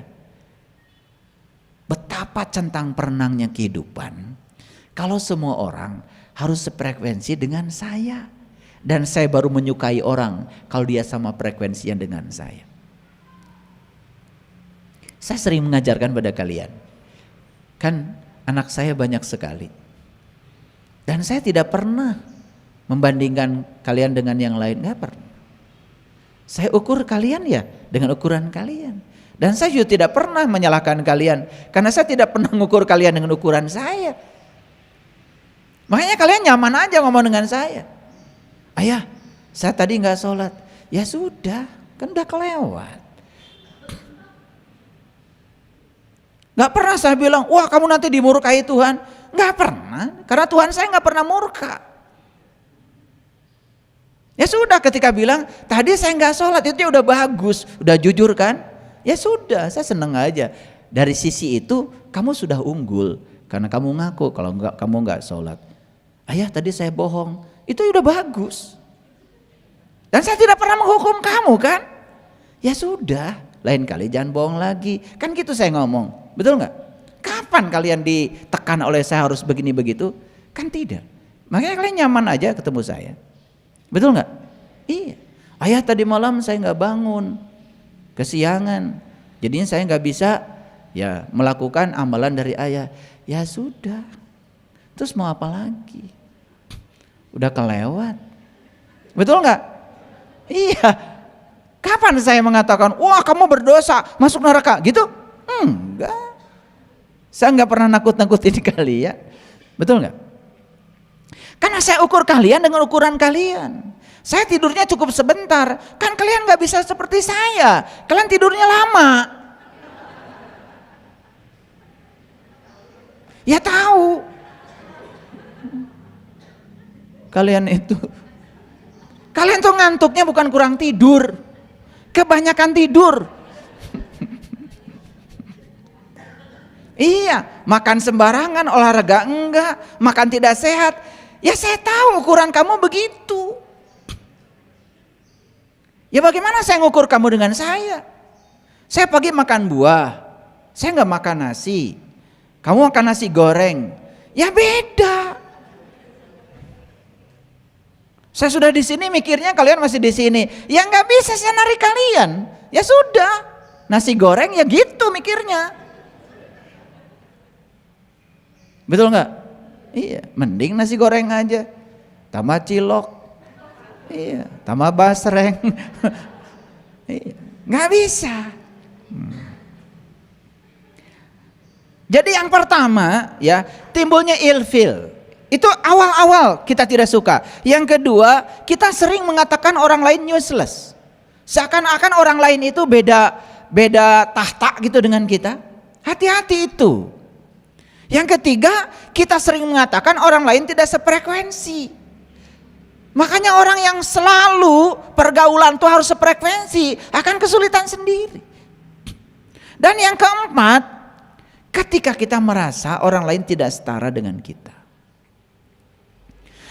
betapa centang perenangnya kehidupan kalau semua orang harus sefrekuensi dengan saya. Dan saya baru menyukai orang kalau dia sama frekuensinya dengan saya. Saya sering mengajarkan pada kalian, kan anak saya banyak sekali. Dan saya tidak pernah membandingkan kalian dengan yang lain, gak pernah. Saya ukur kalian ya dengan ukuran kalian. Dan saya juga tidak pernah menyalahkan kalian, karena saya tidak pernah mengukur kalian dengan ukuran saya. Makanya kalian nyaman aja ngomong dengan saya. Ayah, Saya tadi nggak sholat. Ya sudah, kan udah kelewat. Nggak pernah saya bilang, wah kamu nanti dimurkai Tuhan. Nggak pernah, karena Tuhan saya nggak pernah murka. Ya sudah, ketika bilang tadi saya nggak sholat, itu udah bagus, udah jujur kan? Ya sudah, saya seneng aja. Dari sisi itu kamu sudah unggul, karena kamu ngaku kalau kamu nggak sholat. Ayah tadi saya bohong, itu udah bagus. Dan saya tidak pernah menghukum kamu kan? Ya sudah, lain kali jangan bohong lagi. Kan gitu saya ngomong, betul nggak? Kapan kalian ditekan oleh saya harus begini begitu? Kan tidak. Makanya kalian nyaman aja ketemu saya. Betul nggak? Iya. Ayah tadi malam saya nggak bangun, kesiangan. Jadinya saya nggak bisa ya melakukan amalan dari ayah. Ya sudah. Terus mau apa lagi? Udah kelewat. Betul nggak? Iya. Kapan saya mengatakan, wah kamu berdosa, masuk neraka, gitu? Enggak. Saya nggak pernah nakut-nakutin kalian. Betul nggak? Karena saya ukur kalian dengan ukuran kalian. Saya tidurnya cukup sebentar. Kan kalian nggak bisa seperti saya. Kalian tidurnya lama. Ya tahu. Kalian tuh ngantuknya bukan kurang tidur. Kebanyakan tidur. Iya, makan sembarangan, olahraga enggak, makan tidak sehat. Ya saya tahu ukuran kamu begitu. Ya bagaimana saya ngukur kamu dengan saya? Saya pagi makan buah, saya nggak makan nasi. Kamu makan nasi goreng, ya beda. Saya sudah di sini mikirnya kalian masih di sini. Ya nggak bisa saya narik kalian. Ya sudah, nasi goreng ya gitu mikirnya. Betul nggak? Iya, mending nasi goreng aja, tambah cilok, iya, tambah basreng, iya, nggak bisa. Jadi yang pertama ya timbulnya ilfil, itu awal-awal kita tidak suka. Yang kedua kita sering mengatakan orang lain useless, seakan-akan orang lain itu beda tahta gitu dengan kita. Hati-hati itu. Yang ketiga, kita sering mengatakan orang lain tidak sefrekuensi. Makanya orang yang selalu pergaulan tuh harus sefrekuensi akan kesulitan sendiri. Dan yang keempat, ketika kita merasa orang lain tidak setara dengan kita.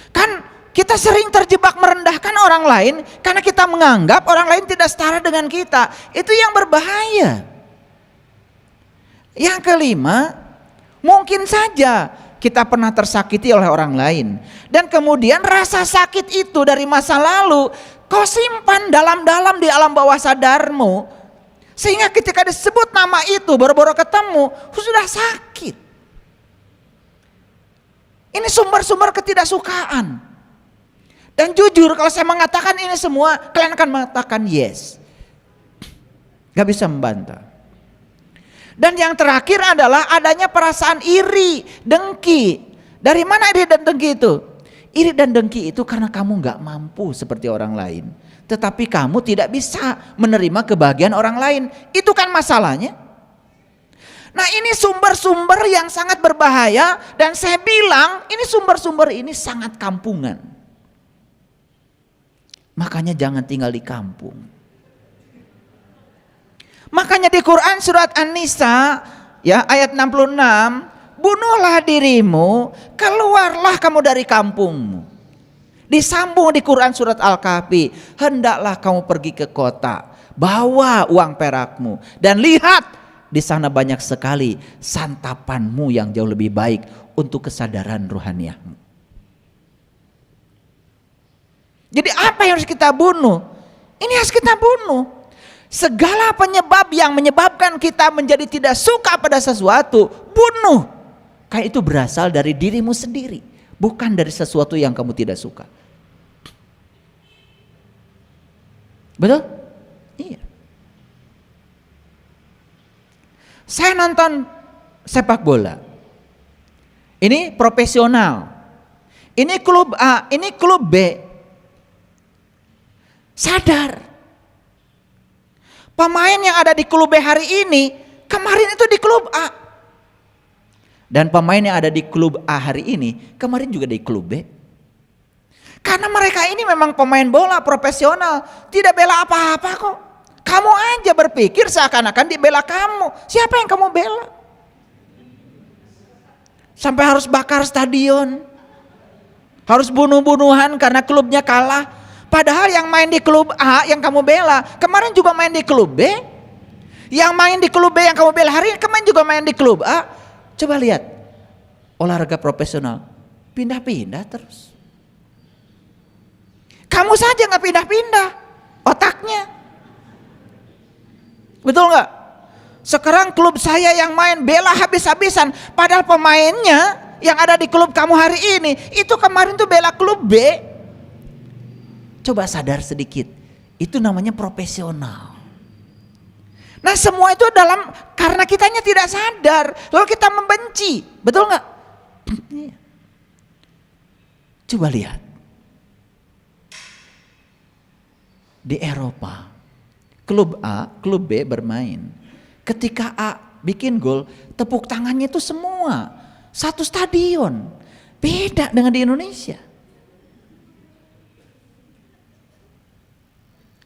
Kan kita sering terjebak merendahkan orang lain karena kita menganggap orang lain tidak setara dengan kita. Itu yang berbahaya. Yang kelima, mungkin saja kita pernah tersakiti oleh orang lain. Dan kemudian rasa sakit itu dari masa lalu kau simpan dalam-dalam di alam bawah sadarmu. Sehingga ketika disebut nama itu baru-baru ketemu sudah sakit. Ini sumber-sumber ketidaksukaan. Dan jujur kalau saya mengatakan ini semua kalian akan mengatakan yes. Gak bisa membantah. Dan yang terakhir adalah adanya perasaan iri, dengki. Dari mana iri dan dengki itu? Iri dan dengki itu karena kamu gak mampu seperti orang lain. Tetapi kamu tidak bisa menerima kebahagiaan orang lain. Itu kan masalahnya. Nah ini sumber-sumber yang sangat berbahaya. Dan saya bilang ini sumber-sumber ini sangat kampungan. Makanya jangan tinggal di kampung. Makanya di Quran surat An-Nisa ya ayat 66, bunuhlah dirimu, keluarlah kamu dari kampungmu. Disambung di Quran surat Al-Kahfi, hendaklah kamu pergi ke kota, bawa uang perakmu dan lihat di sana banyak sekali santapanmu yang jauh lebih baik untuk kesadaran rohaniahmu. Jadi apa yang harus kita bunuh? Ini harus kita bunuh. Segala penyebab yang menyebabkan kita menjadi tidak suka pada sesuatu, bunuh. Karena itu berasal dari dirimu sendiri, bukan dari sesuatu yang kamu tidak suka. Betul? Iya. Saya nonton sepak bola. Ini profesional. Ini klub A, ini klub B. Sadar. Pemain yang ada di klub B hari ini, kemarin itu di klub A. Dan pemain yang ada di klub A hari ini, kemarin juga di klub B. Karena mereka ini memang pemain bola profesional, tidak bela apa-apa kok. Kamu aja berpikir seakan-akan dibela kamu. Siapa yang kamu bela? Sampai harus bakar stadion. Harus bunuh-bunuhan karena klubnya kalah. Padahal yang main di klub A yang kamu bela, kemarin juga main di klub B. Yang main di klub B yang kamu bela hari ini, kemarin juga main di klub A. Coba lihat, olahraga profesional, pindah-pindah terus. Kamu saja nggak pindah-pindah otaknya. Betul nggak? Sekarang klub saya yang main bela habis-habisan, padahal pemainnya yang ada di klub kamu hari ini, itu kemarin tuh bela klub B. Coba sadar sedikit, itu namanya profesional. Nah semua itu karena kitanya tidak sadar, lalu kita membenci, betul nggak? Coba lihat, di Eropa, klub A, klub B bermain. Ketika A bikin gol, tepuk tangannya itu semua, satu stadion. Beda dengan di Indonesia.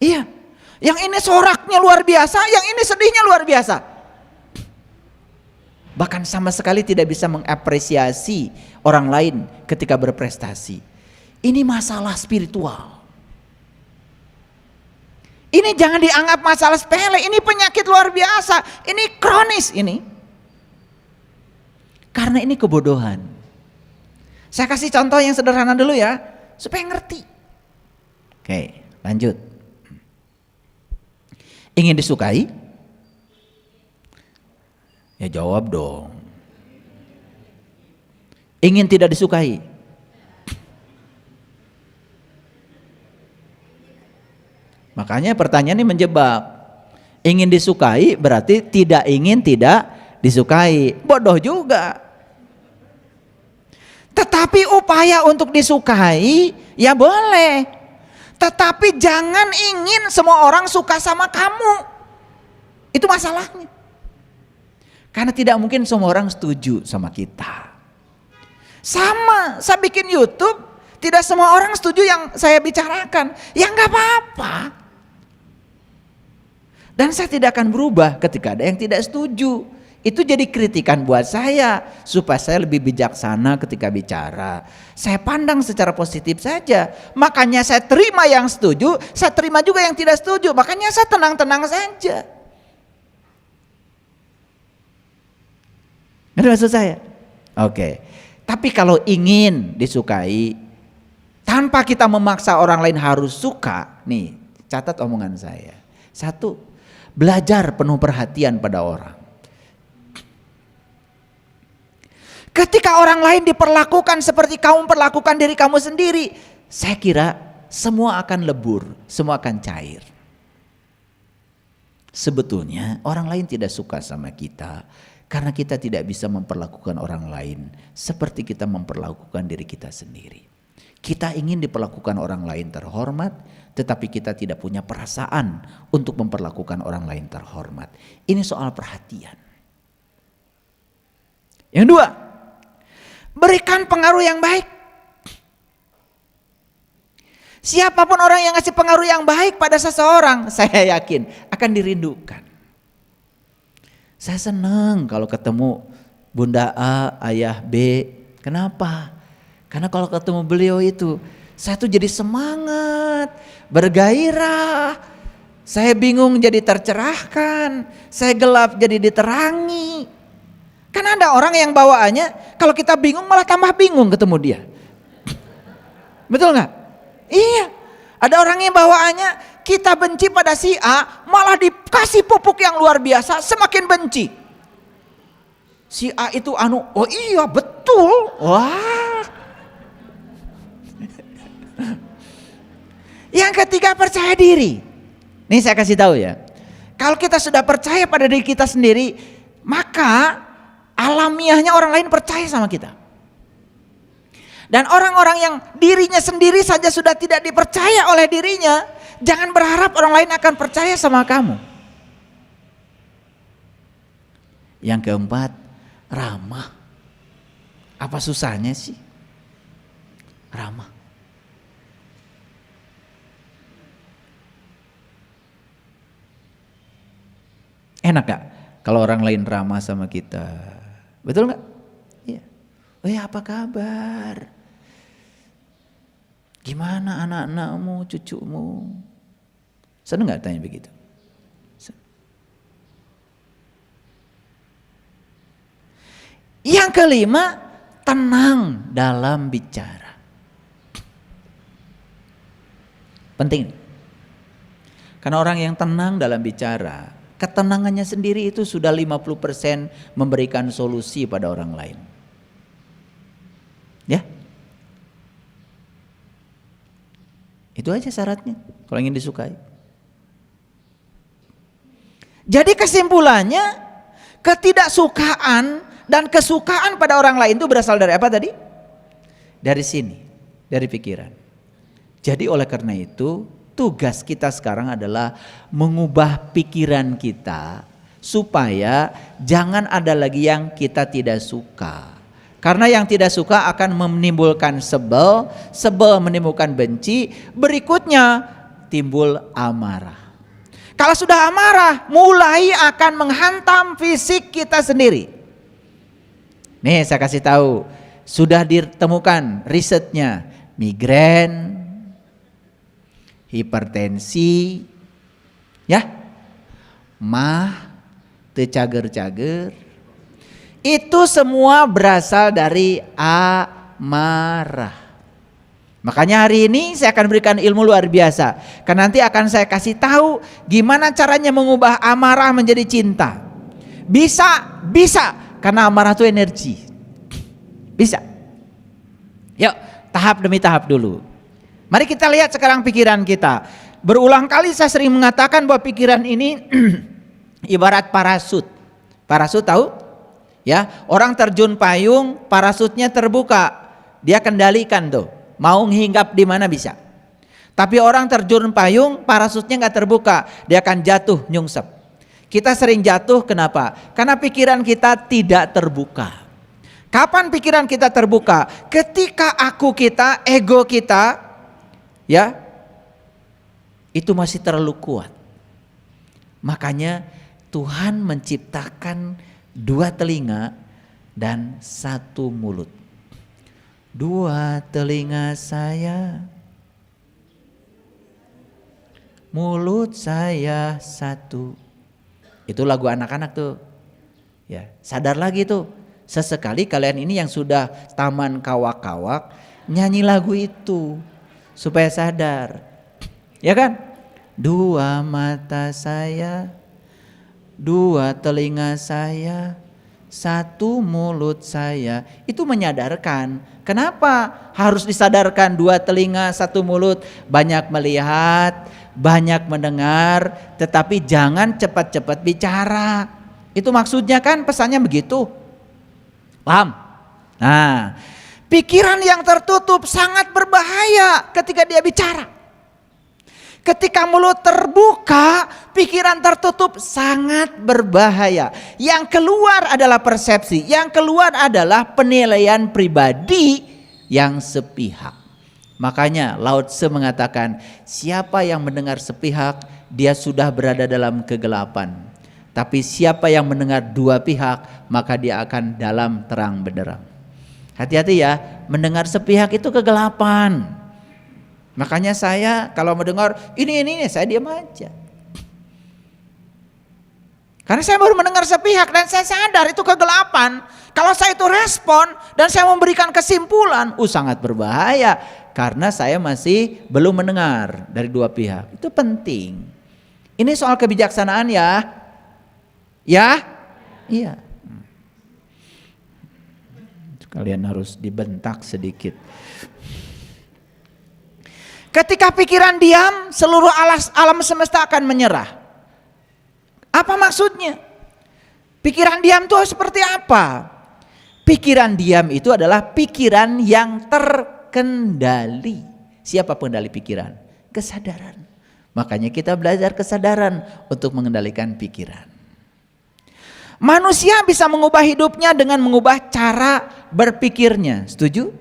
Iya, yang ini soraknya luar biasa, yang ini sedihnya luar biasa. Bahkan sama sekali tidak bisa mengapresiasi orang lain ketika berprestasi. Ini masalah spiritual. Ini jangan dianggap masalah sepele, ini penyakit luar biasa, ini kronis ini. Karena ini kebodohan. Saya kasih contoh yang sederhana dulu ya, supaya ngerti. Oke, lanjut. Ingin disukai? Ya jawab dong. Ingin tidak disukai? Makanya pertanyaan ini menjebak. Ingin disukai berarti tidak ingin tidak disukai. Bodoh juga. Tetapi upaya untuk disukai ya boleh. Tetapi jangan ingin semua orang suka sama kamu. Itu masalahnya. Karena tidak mungkin semua orang setuju sama kita. Sama, saya bikin YouTube, tidak semua orang setuju yang saya bicarakan. Ya nggak apa-apa. Dan saya tidak akan berubah ketika ada yang tidak setuju. Itu jadi kritikan buat saya, supaya saya lebih bijaksana ketika bicara. Saya pandang secara positif saja. Makanya saya terima yang setuju, saya terima juga yang tidak setuju. Makanya saya tenang-tenang saja. Ngerti maksud saya? Oke. Tapi kalau ingin disukai, tanpa kita memaksa orang lain harus suka. Nih, catat omongan saya. 1, belajar penuh perhatian pada orang. Ketika orang lain diperlakukan seperti kamu perlakukan diri kamu sendiri, saya kira semua akan lebur, semua akan cair. Sebetulnya orang lain tidak suka sama kita karena kita tidak bisa memperlakukan orang lain seperti kita memperlakukan diri kita sendiri. Kita ingin diperlakukan orang lain terhormat, tetapi kita tidak punya perasaan untuk memperlakukan orang lain terhormat. Ini soal perhatian. Yang 2, berikan pengaruh yang baik. Siapapun orang yang ngasih pengaruh yang baik pada seseorang, saya yakin akan dirindukan. Saya senang kalau ketemu Bunda A, Ayah B. Kenapa? Karena kalau ketemu beliau itu, saya tuh jadi semangat, bergairah. Saya bingung jadi tercerahkan, saya gelap jadi diterangi. Kan ada orang yang bawaannya kalau kita bingung malah tambah bingung ketemu dia. Betul gak? Iya. Ada orang yang bawaannya kita benci pada si A malah dikasih pupuk yang luar biasa semakin benci. Si A itu oh iya betul. Wah. Yang ketiga percaya diri. Nih saya kasih tahu ya. Kalau kita sudah percaya pada diri kita sendiri, maka alamiahnya orang lain percaya sama kita. Dan orang-orang yang dirinya sendiri saja sudah tidak dipercaya oleh dirinya, jangan berharap orang lain akan percaya sama kamu. Yang keempat, ramah. Apa susahnya sih? Ramah. Enak gak kalau orang lain ramah sama kita? Betul gak? Iya. Oh ya, apa kabar? Gimana anak-anakmu, cucumu? Seneng gak tanya begitu? Yang kelima, tenang dalam bicara. Penting. Karena orang yang tenang dalam bicara, ketenangannya sendiri itu sudah 50% memberikan solusi pada orang lain. Ya. Itu aja syaratnya kalau ingin disukai. Jadi kesimpulannya, ketidaksukaan dan kesukaan pada orang lain itu berasal dari apa tadi? Dari sini, dari pikiran. Jadi oleh karena itu, tugas kita sekarang adalah mengubah pikiran kita supaya jangan ada lagi yang kita tidak suka. Karena yang tidak suka akan menimbulkan sebel, sebel menimbulkan benci, berikutnya timbul amarah. Kalau sudah amarah, mulai akan menghantam fisik kita sendiri. Nih saya kasih tahu, sudah ditemukan risetnya, migrain, hipertensi, ya, mah, tecager-cager, itu semua berasal dari amarah. Makanya hari ini saya akan berikan ilmu luar biasa. Karena nanti akan saya kasih tahu gimana caranya mengubah amarah menjadi cinta. Bisa. Karena amarah itu energi. Bisa. Yuk, tahap demi tahap dulu. Mari kita lihat sekarang pikiran kita. Berulang kali saya sering mengatakan bahwa pikiran ini ibarat parasut. Parasut tahu? Ya, orang terjun payung, parasutnya terbuka. Dia kendalikan tuh. Mau hinggap di mana bisa. Tapi orang terjun payung, parasutnya nggak terbuka. Dia akan jatuh nyungsep. Kita sering jatuh kenapa? Karena pikiran kita tidak terbuka. Kapan pikiran kita terbuka? Ketika aku kita, ego kita, ya, itu masih terlalu kuat. Makanya Tuhan menciptakan 2 telinga dan 1 mulut. 2 telinga saya, mulut saya 1. Itu lagu anak-anak tuh. Ya, sadar lagi tuh. Sesekali kalian ini yang sudah taman kawak-kawak nyanyi lagu itu supaya sadar. Ya kan? 2 mata saya, 2 telinga saya, 1 mulut saya. Itu menyadarkan. Kenapa harus disadarkan 2 telinga 1 mulut? Banyak melihat, banyak mendengar, tetapi jangan cepat-cepat bicara. Itu maksudnya kan, pesannya begitu. Paham? Nah, pikiran yang tertutup sangat berbahaya ketika dia bicara. Ketika mulut terbuka, pikiran tertutup sangat berbahaya. Yang keluar adalah persepsi, yang keluar adalah penilaian pribadi yang sepihak. Makanya Lao Tse mengatakan, siapa yang mendengar sepihak, dia sudah berada dalam kegelapan. Tapi siapa yang mendengar 2 pihak, maka dia akan dalam terang benderang. Hati-hati ya, mendengar sepihak itu kegelapan. Makanya saya kalau mendengar ini saya diam aja. Karena saya baru mendengar sepihak dan saya sadar itu kegelapan. Kalau saya itu respon dan saya memberikan kesimpulan, sangat berbahaya. Karena saya masih belum mendengar dari 2 pihak. Itu penting. Ini soal kebijaksanaan ya. Ya? Iya. Kalian harus dibentak sedikit. Ketika pikiran diam, seluruh alam semesta akan menyerah. Apa maksudnya? Pikiran diam itu seperti apa? Pikiran diam itu adalah pikiran yang terkendali. Siapa pengendali pikiran? Kesadaran. Makanya kita belajar kesadaran untuk mengendalikan pikiran. Manusia bisa mengubah hidupnya dengan mengubah cara berpikirnya. Setuju?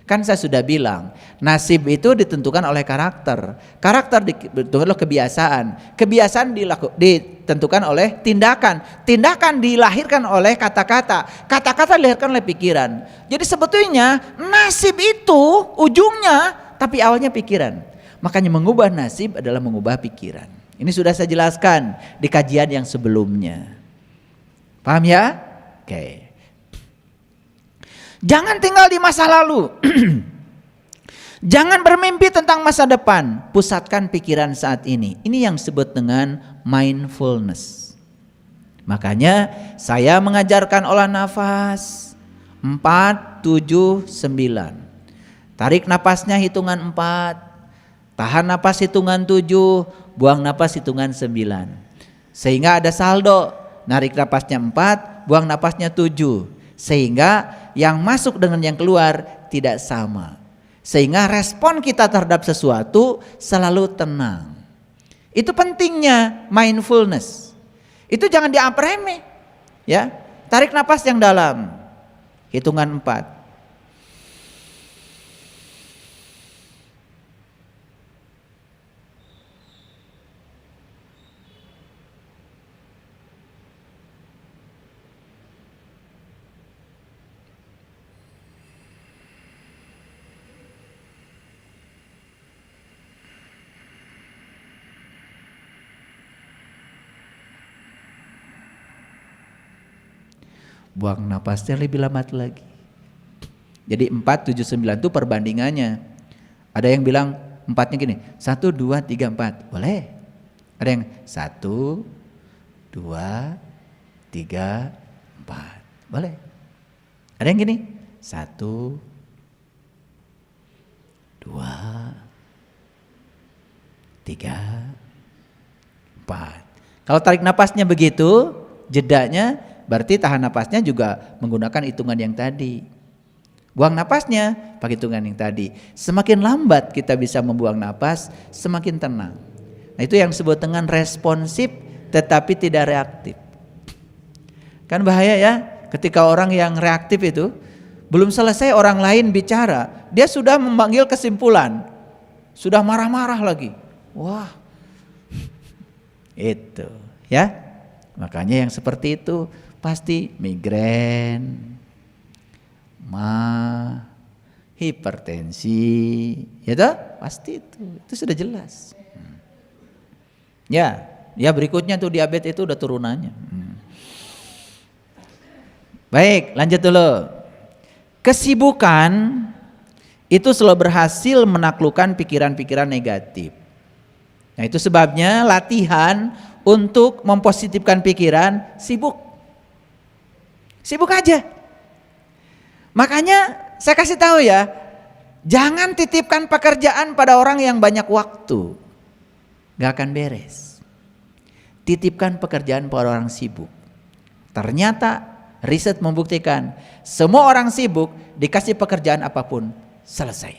Kan saya sudah bilang, nasib itu ditentukan oleh karakter. Karakter ditentukan oleh kebiasaan. Kebiasaan ditentukan oleh tindakan. Tindakan dilahirkan oleh kata-kata. Kata-kata dilahirkan oleh pikiran. Jadi sebetulnya nasib itu ujungnya, tapi awalnya pikiran. Makanya mengubah nasib adalah mengubah pikiran. Ini sudah saya jelaskan di kajian yang sebelumnya. Paham ya? Oke. Jangan tinggal di masa lalu. Jangan bermimpi tentang masa depan. Pusatkan pikiran saat ini. Ini yang disebut dengan mindfulness. Makanya saya mengajarkan olah nafas 4, 7, 9. Tarik napasnya hitungan 4. Tahan napas hitungan 7. Buang napas hitungan 9. Sehingga ada saldo. Narik napasnya 4, buang napasnya 7. Sehingga yang masuk dengan yang keluar tidak sama. Sehingga respon kita terhadap sesuatu selalu tenang. Itu pentingnya mindfulness. Itu jangan dianggap remeh. Ya, tarik napas yang dalam. Hitungan 4. Buang napasnya lebih lama lagi. Jadi 4, 7, 9 itu perbandingannya. Ada yang bilang 4-nya gini, 1, 2, 3, 4. Boleh. Ada yang 1, 2, 3, 4. Boleh. Ada yang gini, 1, 2, 3, 4. Kalau tarik napasnya begitu, jedanya berarti tahan napasnya juga menggunakan hitungan yang tadi. Buang napasnya pakai hitungan yang tadi. Semakin lambat kita bisa membuang napas, semakin tenang. Nah, itu yang disebut dengan responsif tetapi tidak reaktif. Kan bahaya ya, ketika orang yang reaktif itu belum selesai orang lain bicara, dia sudah memanggil kesimpulan. Sudah marah-marah lagi. Wah. Itu, ya. Makanya yang seperti itu pasti migrain, hipertensi, ya toh? Pasti itu sudah jelas. Ya berikutnya tuh diabetes itu udah turunannya. Baik, lanjut dulu. Kesibukan itu selalu berhasil menaklukkan pikiran-pikiran negatif. Nah, itu sebabnya latihan untuk mempositifkan pikiran, sibuk aja. Makanya saya kasih tahu ya, jangan titipkan pekerjaan pada orang yang banyak waktu, gak akan beres. Titipkan pekerjaan pada orang sibuk. Ternyata riset membuktikan semua orang sibuk dikasih pekerjaan apapun selesai.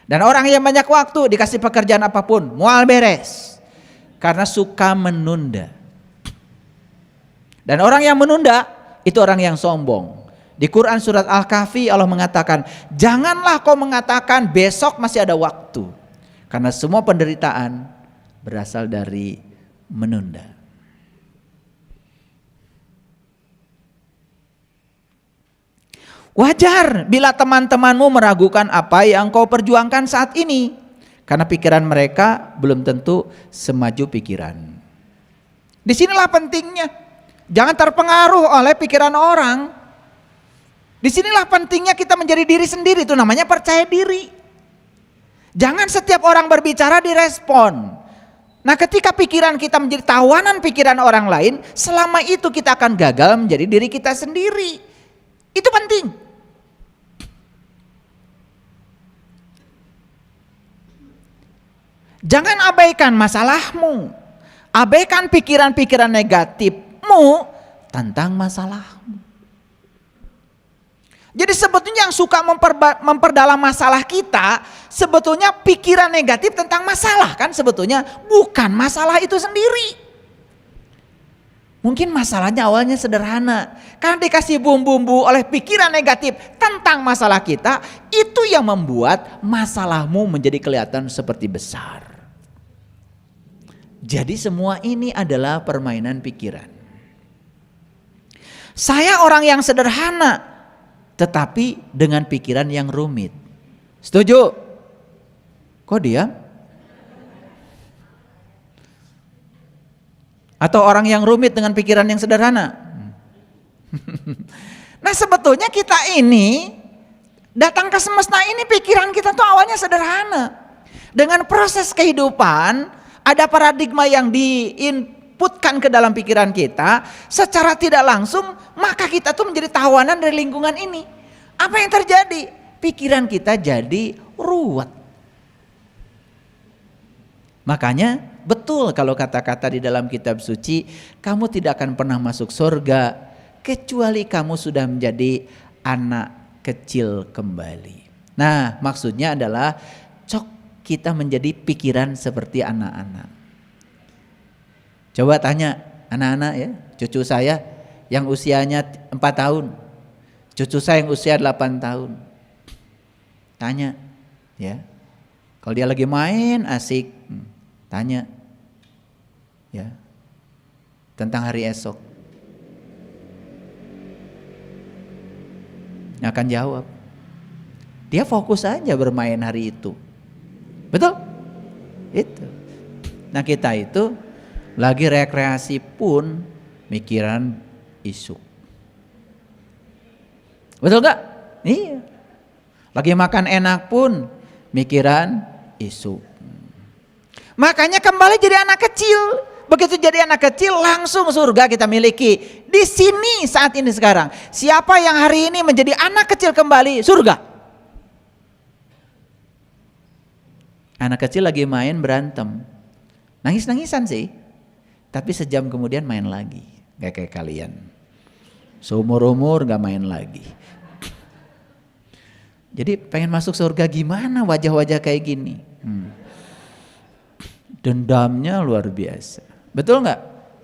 Dan orang yang banyak waktu dikasih pekerjaan apapun mual beres. Karena suka menunda. Dan orang yang menunda itu orang yang sombong. Di Quran surat Al-Kahfi Allah mengatakan, janganlah kau mengatakan besok masih ada waktu. Karena semua penderitaan berasal dari menunda. Wajar bila teman-temanmu meragukan apa yang kau perjuangkan saat ini. Karena pikiran mereka belum tentu semaju pikiran. Disinilah pentingnya. Jangan terpengaruh oleh pikiran orang. Disinilah pentingnya kita menjadi diri sendiri. Itu namanya percaya diri. Jangan setiap orang berbicara direspon. Nah, ketika pikiran kita menjadi tawanan pikiran orang lain, selama itu kita akan gagal menjadi diri kita sendiri. Itu penting. Jangan abaikan masalahmu. Abaikan pikiran-pikiran negatifmu tentang masalahmu. Jadi sebetulnya yang suka memperdalam masalah kita, sebetulnya pikiran negatif tentang masalah kan sebetulnya, bukan masalah itu sendiri. Mungkin masalahnya awalnya sederhana, karena dikasih bumbu-bumbu oleh pikiran negatif tentang masalah kita, itu yang membuat masalahmu menjadi kelihatan seperti besar. Jadi semua ini adalah permainan pikiran. Saya orang yang sederhana, tetapi dengan pikiran yang rumit. Setuju? Kok diam? Atau orang yang rumit dengan pikiran yang sederhana? Nah sebetulnya kita ini datang ke semesta ini, pikiran kita tuh awalnya sederhana. Dengan proses kehidupan ada paradigma yang diinputkan ke dalam pikiran kita, secara tidak langsung maka kita tuh menjadi tawanan dari lingkungan ini. Apa yang terjadi? Pikiran kita jadi ruwet. Makanya betul kalau kata-kata di dalam kitab suci, kamu tidak akan pernah masuk surga kecuali kamu sudah menjadi anak kecil kembali. Nah maksudnya adalah kita menjadi pikiran seperti anak-anak. Coba tanya anak-anak ya, cucu saya yang usianya 4 tahun, cucu saya yang usia 8 tahun. Tanya ya, kalau dia lagi main asik, tanya ya tentang hari esok. Akan jawab. Dia fokus aja bermain hari itu. Betul? Itu. Nah kita itu lagi rekreasi pun mikiran isu. Betul gak? Iya. Lagi makan enak pun mikiran isu. Makanya kembali jadi anak kecil. Begitu jadi anak kecil langsung surga kita miliki. Di sini saat ini sekarang. Siapa yang hari ini menjadi anak kecil kembali? Surga. Anak kecil lagi main berantem, nangis-nangisan sih, tapi sejam kemudian main lagi, gak kayak kalian, seumur-umur gak main lagi. Jadi pengen masuk surga gimana wajah-wajah kayak gini? Dendamnya luar biasa, betul gak?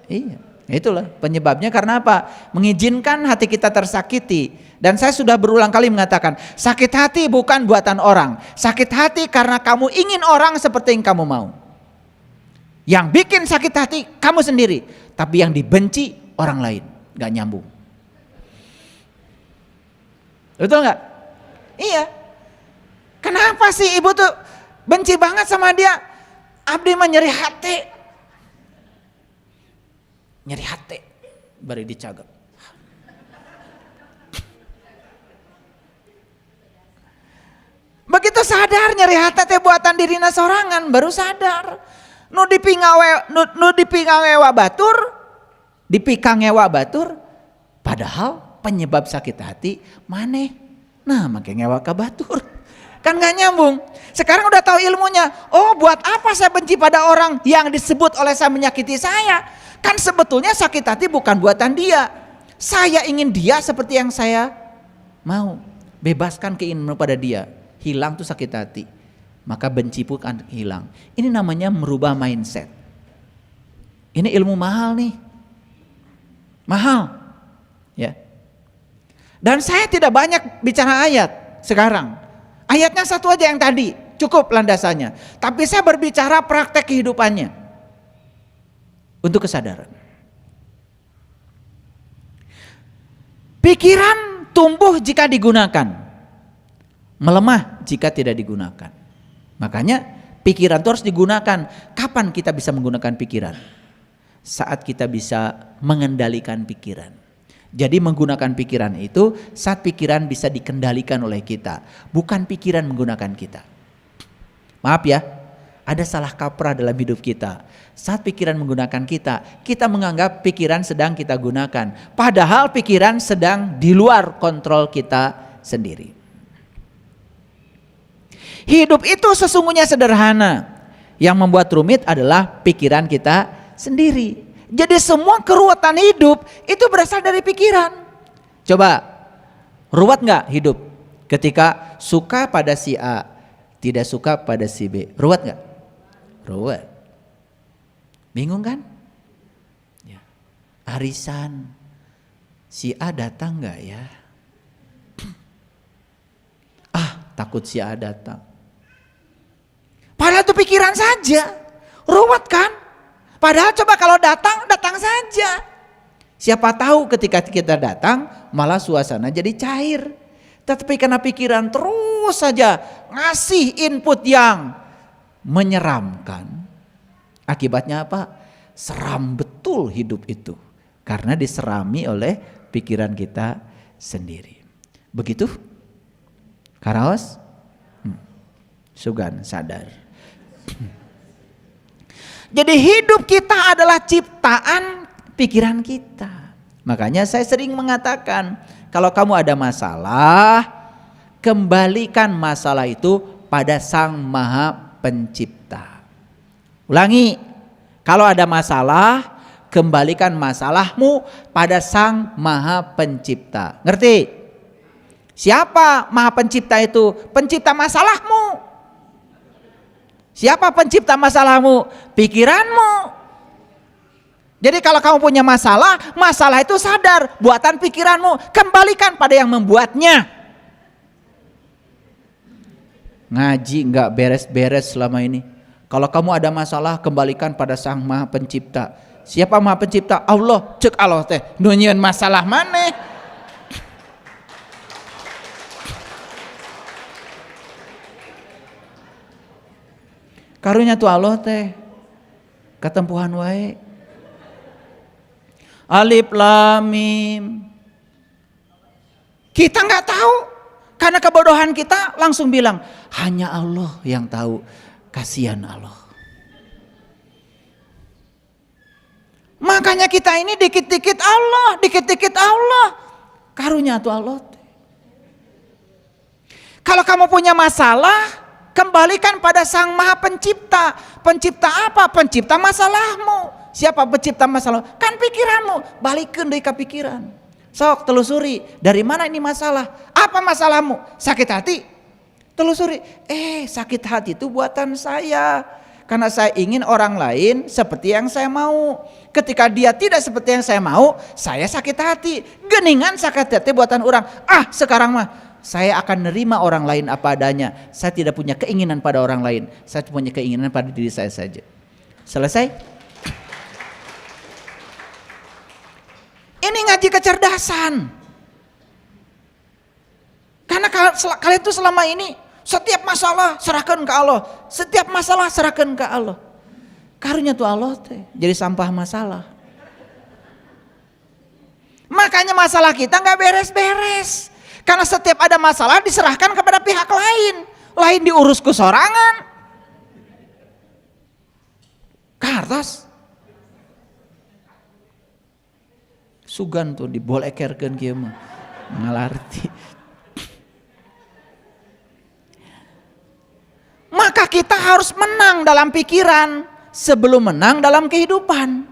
Iya, itulah penyebabnya karena apa? Mengizinkan hati kita tersakiti. Dan saya sudah berulang kali mengatakan, sakit hati bukan buatan orang. Sakit hati karena kamu ingin orang seperti yang kamu mau. Yang bikin sakit hati kamu sendiri, tapi yang dibenci orang lain. Gak nyambung. Betul gak? Iya. Kenapa sih ibu tuh benci banget sama dia? Abdi mah nyeri hati. Nyeri hati. Bari dicagak. Begitu sadar nyeri hati teh buatan dirina sorangan, baru sadar. Nu dipingawewa batur, padahal penyebab sakit hati maneh. Nah, make ngewa ka batur. Kan gak nyambung. Sekarang udah tahu ilmunya. Oh, buat apa saya benci pada orang yang disebut oleh saya menyakiti saya? Kan sebetulnya sakit hati bukan buatan dia. Saya ingin dia seperti yang saya mau. Bebaskan keinginan pada dia. Hilang tuh sakit hati, maka benci pun akan hilang. Ini namanya merubah mindset. Ini ilmu mahal nih, mahal, ya. Dan saya tidak banyak bicara ayat sekarang. Ayatnya satu aja yang tadi, cukup landasannya. Tapi saya berbicara praktek kehidupannya untuk kesadaran. Pikiran tumbuh jika digunakan. Melemah jika tidak digunakan. Makanya pikiran itu harus digunakan. Kapan kita bisa menggunakan pikiran? Saat kita bisa mengendalikan pikiran. Jadi menggunakan pikiran itu saat pikiran bisa dikendalikan oleh kita. Bukan pikiran menggunakan kita. Maaf ya, ada salah kaprah dalam hidup kita. Saat pikiran menggunakan kita, kita menganggap pikiran sedang kita gunakan. Padahal pikiran sedang di luar kontrol kita sendiri. Hidup itu sesungguhnya sederhana. Yang membuat rumit adalah pikiran kita sendiri. Jadi semua keruwetan hidup itu berasal dari pikiran. Coba Ruwet nggak hidup ketika suka pada si A, tidak suka pada si B? Ruwet nggak? Ruwet. Bingung kan? Ya. Arisan, si A datang nggak ya? Takut si A datang. Padahal itu pikiran saja. Ruwet kan? Padahal coba kalau datang, datang saja. Siapa tahu ketika kita datang malah suasana jadi cair. Tetapi karena pikiran terus saja ngasih input yang menyeramkan. Akibatnya apa? Seram betul hidup itu. Karena diserami oleh pikiran kita sendiri. Begitu? Karaos? Sugan sadar. Jadi hidup kita adalah ciptaan pikiran kita. Makanya saya sering mengatakan, kalau kamu ada masalah, kembalikan masalah itu pada Sang Maha Pencipta. Ulangi, kalau ada masalah, kembalikan masalahmu pada Sang Maha Pencipta. Ngerti? Siapa Maha Pencipta itu? Pencipta masalahmu. Siapa pencipta masalahmu? Pikiranmu. Jadi kalau kamu punya masalah, masalah itu sadar, buatan pikiranmu. Kembalikan pada yang membuatnya. Ngaji nggak beres-beres selama ini. Kalau kamu ada masalah, kembalikan pada Sang Maha Pencipta. Siapa Maha Pencipta? Allah. Cek Allah teh. Nunyian masalah mana? Karunya tu Allah teh ketempuhan wae. Alif Lam Mim. Kita nggak tahu karena kebodohan kita langsung bilang hanya Allah yang tahu. Kasihan Allah. Makanya kita ini dikit-dikit Allah, dikit-dikit Allah. Karunya tu Allah teh. Kalau kamu punya masalah, kembalikan pada Sang Maha Pencipta. Pencipta apa? Pencipta masalahmu. Siapa pencipta masalah? Kan pikiranmu. Balikin deui ka pikiran. Sok telusuri, dari mana ini masalah? Apa masalahmu? Sakit hati? Telusuri. Sakit hati itu buatan saya. Karena saya ingin orang lain seperti yang saya mau. Ketika dia tidak seperti yang saya mau, saya sakit hati. Geningan sakit hati buatan orang. Sekarang mah saya akan nerima orang lain apa adanya. Saya tidak punya keinginan pada orang lain. Saya punya keinginan pada diri saya saja. Selesai? Ini ngaji kecerdasan. Karena kalian itu selama ini setiap masalah serahkan ke Allah. Setiap masalah serahkan ke Allah. Karunya tuh Allah teh jadi sampah masalah. Makanya masalah kita nggak beres-beres. Karena setiap ada masalah diserahkan kepada pihak lain. Lain diurus ku sorangan. Kartos. Sugan tuh dibolekerkeun kieu mah. Ngalarti. Maka kita harus menang dalam pikiran sebelum menang dalam kehidupan.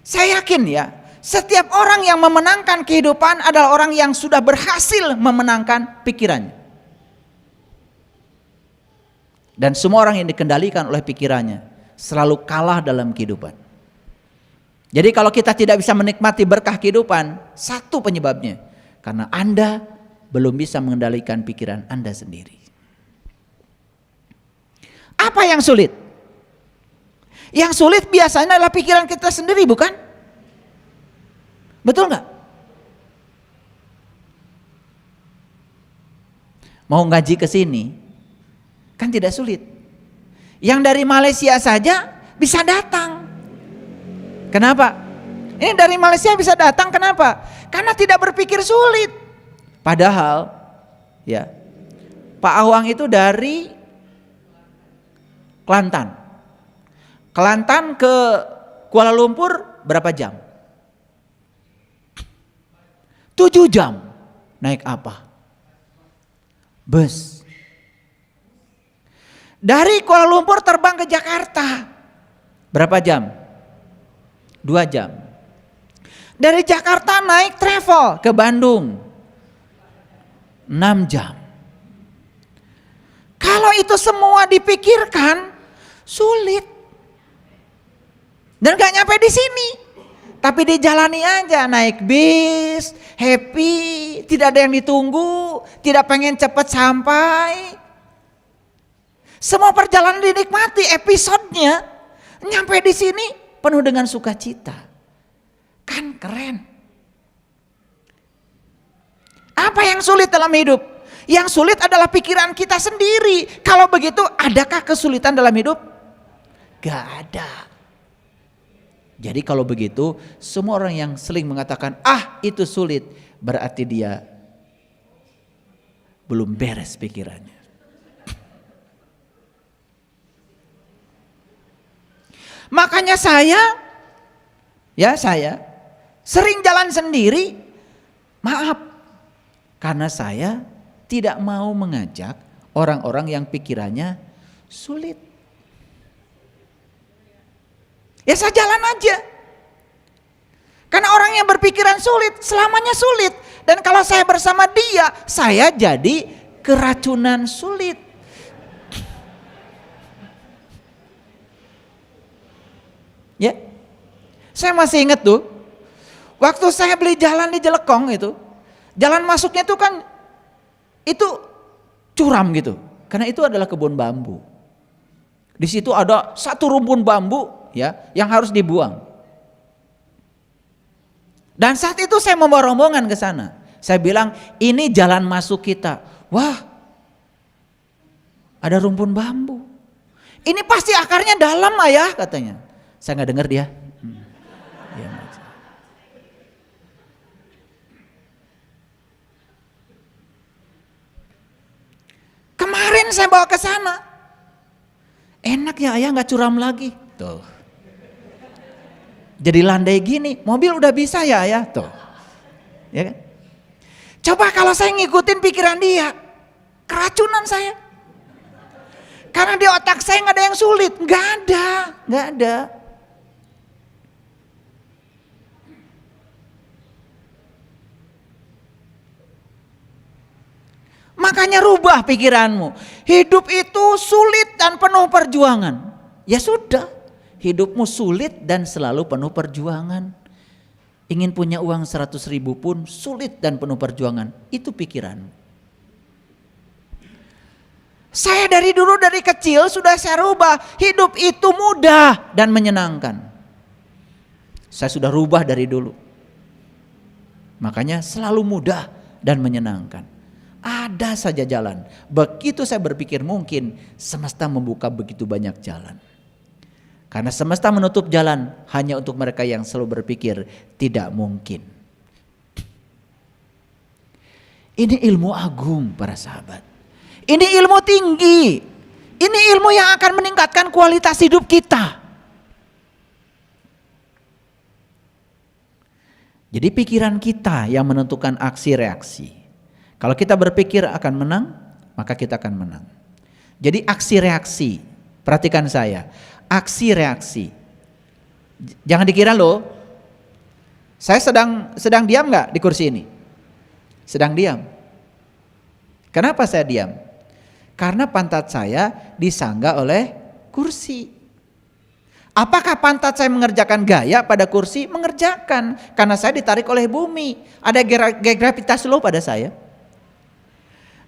Saya yakin ya, setiap orang yang memenangkan kehidupan adalah orang yang sudah berhasil memenangkan pikirannya. Dan semua orang yang dikendalikan oleh pikirannya selalu kalah dalam kehidupan. Jadi kalau kita tidak bisa menikmati berkah kehidupan, satu penyebabnya karena Anda belum bisa mengendalikan pikiran Anda sendiri. Apa yang sulit? Yang sulit biasanya adalah pikiran kita sendiri, bukan? Betul nggak? Mau ngaji ke sini kan tidak sulit. Yang dari Malaysia saja bisa datang. Kenapa? Ini dari Malaysia bisa datang kenapa? Karena tidak berpikir sulit. Padahal ya Pak Awang itu dari Kelantan. Kelantan ke Kuala Lumpur berapa jam? 7 jam. Naik apa? Bus. Dari Kuala Lumpur terbang ke Jakarta. Berapa jam? 2 jam. Dari Jakarta naik travel ke Bandung. 6 jam. Kalau itu semua dipikirkan, sulit. Dan gak nyampe di sini. Tapi dijalani aja, naik bis, happy, tidak ada yang ditunggu, tidak pengen cepat sampai. Semua perjalanan dinikmati, episodenya nyampe di sini penuh dengan sukacita. Kan keren. Apa yang sulit dalam hidup? Yang sulit adalah pikiran kita sendiri. Kalau begitu, adakah kesulitan dalam hidup? Gak ada. Jadi kalau begitu, semua orang yang sering mengatakan, itu sulit, berarti dia belum beres pikirannya. Makanya saya sering jalan sendiri, maaf, karena saya tidak mau mengajak orang-orang yang pikirannya sulit. Ya saya jalan aja. Karena orang yang berpikiran sulit, selamanya sulit. Dan kalau saya bersama dia, saya jadi keracunan sulit. Ya, saya masih ingat tuh, waktu saya beli jalan di Jelekong itu, jalan masuknya itu kan, itu curam gitu. Karena itu adalah kebun bambu. Di situ ada satu rumpun bambu, ya, yang harus dibuang. Dan saat itu saya membawa rombongan ke sana. Saya bilang, ini jalan masuk kita. Wah, ada rumpun bambu. Ini pasti akarnya dalam, ayah, katanya. Saya nggak dengar dia. Ya, kemarin saya bawa ke sana. Enak ya ayah, nggak curam lagi. Tuh. Jadi landai gini, mobil udah bisa ya ayah, tuh. Ya kan? Coba kalau saya ngikutin pikiran dia, keracunan saya. Karena di otak saya nggak ada yang sulit, nggak ada. Makanya rubah pikiranmu. Hidup itu sulit dan penuh perjuangan. Ya sudah, hidupmu sulit dan selalu penuh perjuangan. Ingin punya uang 100.000 pun sulit dan penuh perjuangan. Itu pikiranmu. Saya dari dulu, dari kecil sudah saya rubah. Hidup itu mudah dan menyenangkan. Saya sudah rubah dari dulu. Makanya selalu mudah dan menyenangkan. Ada saja jalan. Begitu saya berpikir mungkin, semesta membuka begitu banyak jalan. Karena semesta menutup jalan hanya untuk mereka yang selalu berpikir tidak mungkin. Ini ilmu agung para sahabat. Ini ilmu tinggi. Ini ilmu yang akan meningkatkan kualitas hidup kita. Jadi pikiran kita yang menentukan aksi reaksi. Kalau kita berpikir akan menang, maka kita akan menang. Jadi aksi reaksi, perhatikan saya, aksi reaksi. Jangan dikira loh, saya sedang diam nggak di kursi ini? Sedang diam. Kenapa saya diam? Karena pantat saya disangga oleh kursi. Apakah pantat saya mengerjakan gaya pada kursi? Mengerjakan, karena saya ditarik oleh bumi. Ada gaya gravitasi loh pada saya.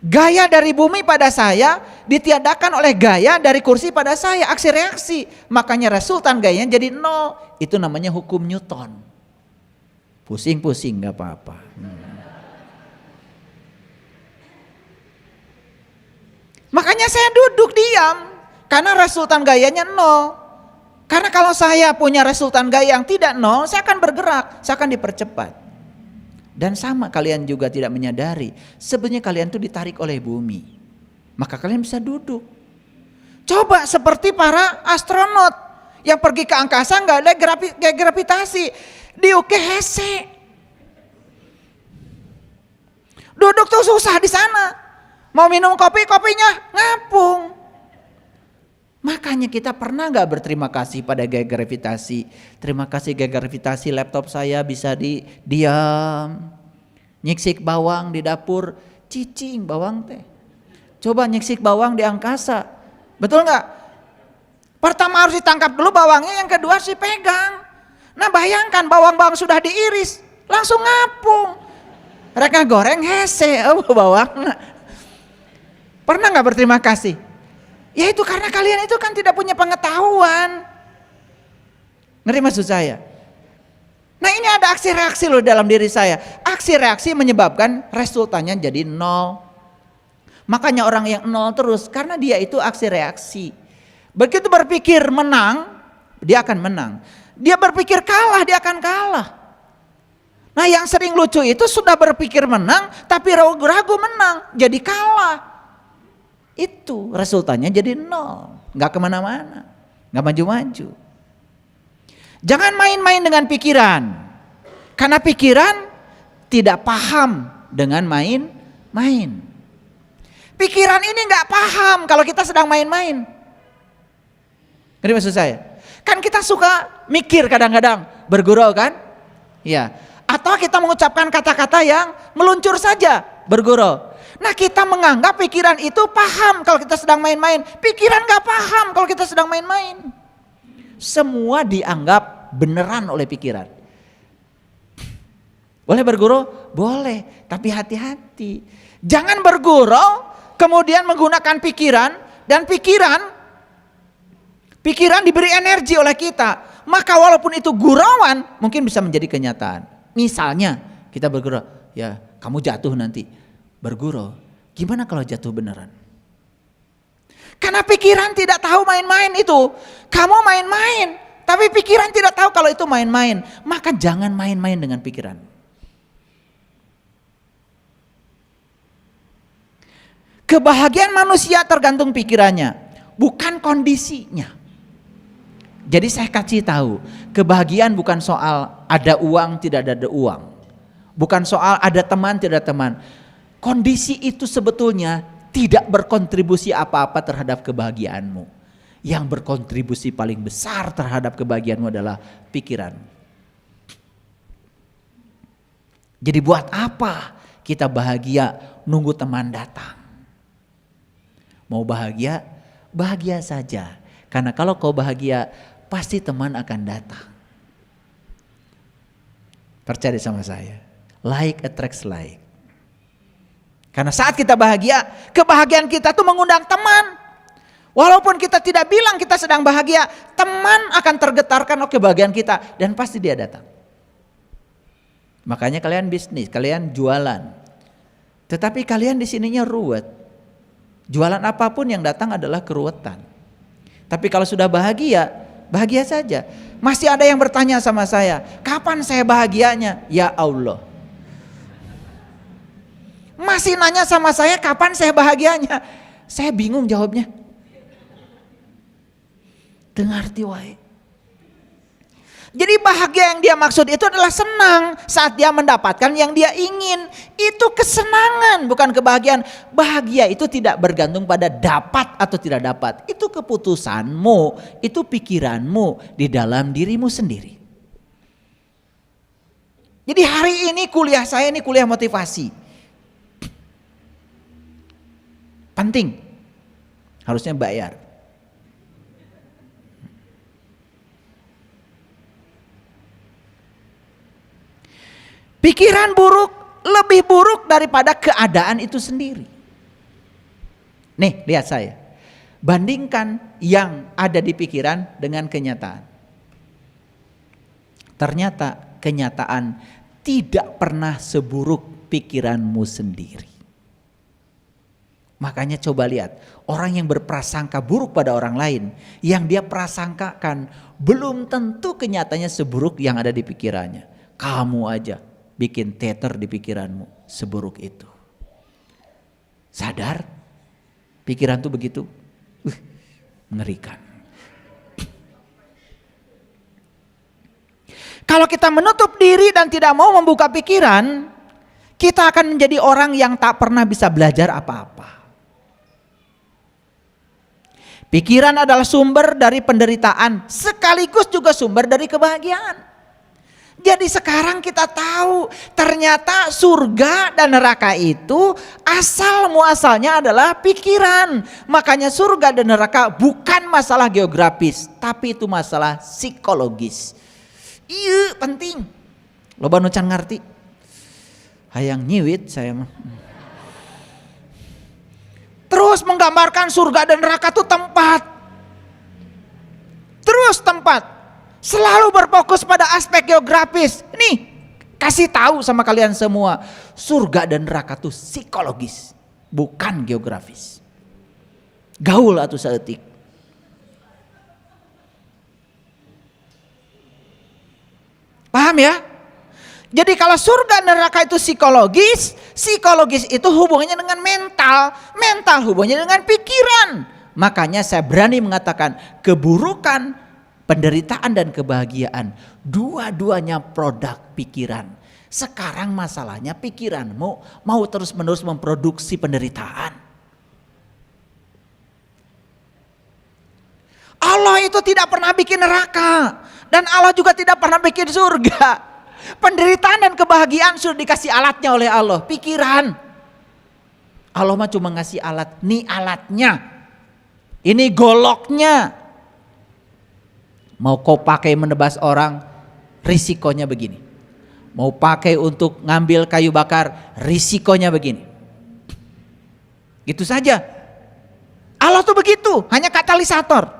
Gaya dari bumi pada saya ditiadakan oleh gaya dari kursi pada saya, aksi reaksi. Makanya resultan gayanya jadi 0. Itu namanya hukum Newton. Pusing-pusing gak apa-apa. Makanya saya duduk diam, karena resultan gayanya 0. Karena kalau saya punya resultan gaya yang tidak 0, saya akan bergerak, saya akan dipercepat. Dan sama kalian juga tidak menyadari, sebenarnya kalian tuh ditarik oleh bumi. Maka kalian bisa duduk. Coba seperti para astronot yang pergi ke angkasa nggak ada gravitasi, diuke hese. Duduk tuh susah di sana. Mau minum kopi, kopinya ngapung. Makanya kita pernah gak berterima kasih pada gaya gravitasi? Terima kasih gaya gravitasi, laptop saya bisa diam. Nyiksik bawang di dapur, cicing bawang teh. Coba nyeksik bawang di angkasa. Betul nggak? Pertama harus ditangkap dulu bawangnya, yang kedua harus dipegang. Nah bayangkan bawang-bawang sudah diiris, langsung ngapung. Mereka goreng hese, bawang. Pernah nggak berterima kasih? Ya itu karena kalian itu kan tidak punya pengetahuan. Ngerti maksud saya? Nah ini ada aksi reaksi loh dalam diri saya. Aksi reaksi menyebabkan resultannya jadi 0. Makanya orang yang 0 terus, karena dia itu aksi reaksi. Begitu berpikir menang, dia akan menang. Dia berpikir kalah, dia akan kalah. Nah yang sering lucu itu sudah berpikir menang, tapi ragu-ragu menang, jadi kalah. Itu resultannya jadi 0. Gak kemana-mana, gak maju-maju. Jangan main-main dengan pikiran. Karena pikiran tidak paham dengan main-main. Pikiran ini gak paham kalau kita sedang main-main. Ngerti maksud saya? Kan kita suka mikir kadang-kadang, bergurau kan? Ya. Atau kita mengucapkan kata-kata yang meluncur saja, bergurau. Nah kita menganggap pikiran itu paham kalau kita sedang main-main. Pikiran gak paham kalau kita sedang main-main. Semua dianggap beneran oleh pikiran. Boleh bergurau? Boleh, tapi hati-hati. Jangan bergurau kemudian menggunakan pikiran, dan pikiran diberi energi oleh kita. Maka walaupun itu gurauan mungkin bisa menjadi kenyataan. Misalnya kita bergurau, ya kamu jatuh nanti. Bergurau, gimana kalau jatuh beneran? Karena pikiran tidak tahu main-main itu. Kamu main-main, tapi pikiran tidak tahu kalau itu main-main. Maka jangan main-main dengan pikiran. Kebahagiaan manusia tergantung pikirannya, bukan kondisinya. Jadi saya kasih tahu, kebahagiaan bukan soal ada uang tidak ada uang. Bukan soal ada teman tidak ada teman. Kondisi itu sebetulnya tidak berkontribusi apa-apa terhadap kebahagiaanmu. Yang berkontribusi paling besar terhadap kebahagiaanmu adalah pikiran. Jadi buat apa kita bahagia nunggu teman datang? Mau bahagia, bahagia saja. Karena kalau kau bahagia, pasti teman akan datang. Percaya sama saya. Like attracts like. Karena saat kita bahagia, kebahagiaan kita tuh mengundang teman. Walaupun kita tidak bilang kita sedang bahagia, teman akan tergetarkan oleh kebahagiaan kita dan pasti dia datang. Makanya kalian bisnis, kalian jualan. Tetapi kalian di sininya ruwet. Jualan apapun yang datang adalah keruwetan. Tapi kalau sudah bahagia, bahagia saja. Masih ada yang bertanya sama saya, kapan saya bahagianya? Ya Allah. Masih nanya sama saya kapan saya bahagianya? Saya bingung jawabnya. Dengar tiwai. Jadi bahagia yang dia maksud itu adalah senang saat dia mendapatkan yang dia ingin. Itu kesenangan, bukan kebahagiaan. Bahagia itu tidak bergantung pada dapat atau tidak dapat. Itu keputusanmu, itu pikiranmu di dalam dirimu sendiri. Jadi hari ini kuliah saya ini kuliah motivasi. Penting, harusnya bayar. Pikiran buruk lebih buruk daripada keadaan itu sendiri. Nih, lihat saya. Bandingkan yang ada di pikiran dengan kenyataan. Ternyata kenyataan tidak pernah seburuk pikiranmu sendiri. Makanya coba lihat, orang yang berprasangka buruk pada orang lain, yang dia prasangkakan belum tentu kenyataannya seburuk yang ada di pikirannya. Kamu aja bikin teater di pikiranmu seburuk itu. Sadar? Pikiran tuh begitu mengerikan. Kalau kita menutup diri dan tidak mau membuka pikiran, kita akan menjadi orang yang tak pernah bisa belajar apa-apa. Pikiran adalah sumber dari penderitaan sekaligus juga sumber dari kebahagiaan. Jadi sekarang kita tahu ternyata surga dan neraka itu asal muasalnya adalah pikiran. Makanya surga dan neraka bukan masalah geografis, tapi itu masalah psikologis. Iya penting. Loba nu can ngarti. Hayang nyiwit saya mah. Terus menggambarkan surga dan neraka itu tempat. Terus tempat. Selalu berfokus pada aspek geografis. Nih, kasih tahu sama kalian semua, surga dan neraka itu psikologis, bukan geografis. Gaul atau saeutik. Paham ya? Jadi kalau surga dan neraka itu psikologis, psikologis itu hubungannya dengan mental, mental hubungannya dengan pikiran. Makanya saya berani mengatakan keburukan, penderitaan dan kebahagiaan dua-duanya produk pikiran. Sekarang masalahnya pikiranmu mau terus-menerus memproduksi penderitaan. Allah itu tidak pernah bikin neraka dan Allah juga tidak pernah bikin surga. Penderitaan dan kebahagiaan sudah dikasih alatnya oleh Allah, pikiran. Allah mah cuma ngasih alat, nih alatnya. Ini goloknya. Mau kau pakai menebas orang, risikonya begini. Mau pakai untuk ngambil kayu bakar, risikonya begini. Gitu saja. Allah tuh begitu, hanya katalisator.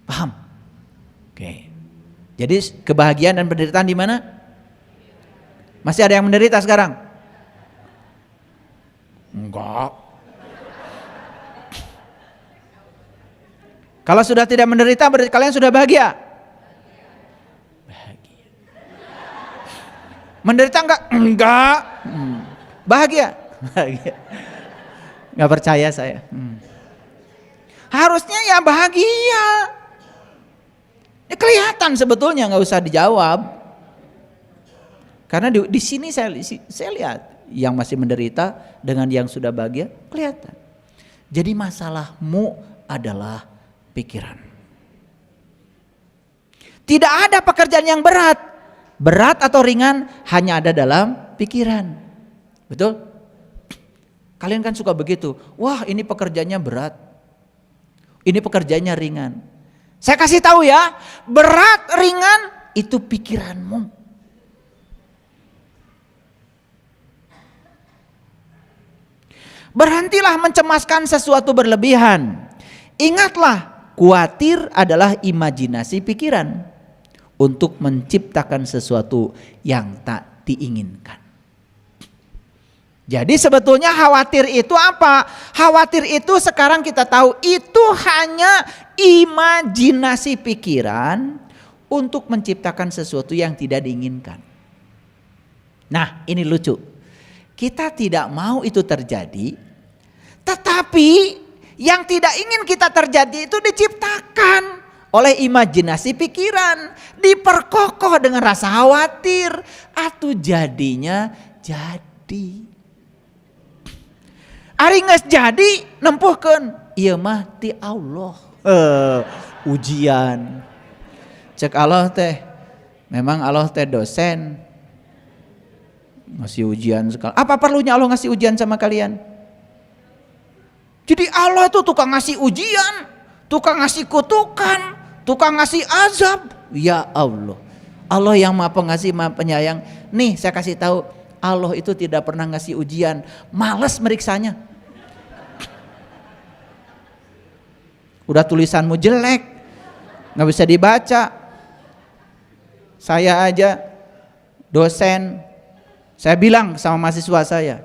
Paham? Oke. Jadi kebahagiaan dan penderitaan di mana? Masih ada yang menderita sekarang? Enggak. Kalau sudah tidak menderita berarti kalian sudah bahagia. Bahagia. Menderita enggak? Enggak. Bahagia. Bahagia. Enggak percaya saya. Harusnya ya bahagia. Ya kelihatan sebetulnya, nggak usah dijawab. Karena di sini saya lihat yang masih menderita dengan yang sudah bahagia kelihatan. Jadi masalahmu adalah pikiran. Tidak ada pekerjaan yang berat. Berat atau ringan hanya ada dalam pikiran. Betul? Kalian kan suka begitu. Wah, ini pekerjaannya berat. Ini pekerjaannya ringan. Saya kasih tahu ya, berat ringan itu pikiranmu. Berhentilah mencemaskan sesuatu berlebihan. Ingatlah, khawatir adalah imajinasi pikiran untuk menciptakan sesuatu yang tak diinginkan. Jadi sebetulnya khawatir itu apa? Khawatir itu sekarang kita tahu itu hanya imajinasi pikiran untuk menciptakan sesuatu yang tidak diinginkan. Nah, ini lucu. Kita tidak mau itu terjadi, tetapi yang tidak ingin kita terjadi itu diciptakan oleh imajinasi pikiran, diperkokoh dengan rasa khawatir, atau jadinya jadi. Ari geus jadi nempuhkeun, ieu mah ti Allah. Ujian. Cek Allah teh, memang Allah teh dosen. Ngasih ujian sekali. Apa perlunya Allah ngasih ujian sama kalian? Jadi Allah itu tukang ngasih ujian, tukang ngasih kutukan, tukang ngasih azab. Ya Allah. Allah yang Maha Pengasih, Maha Penyayang. Nih saya kasih tahu, Allah itu tidak pernah ngasih ujian, malas meriksanya. Udah tulisanmu jelek, nggak bisa dibaca. Saya aja dosen, saya bilang sama mahasiswa saya,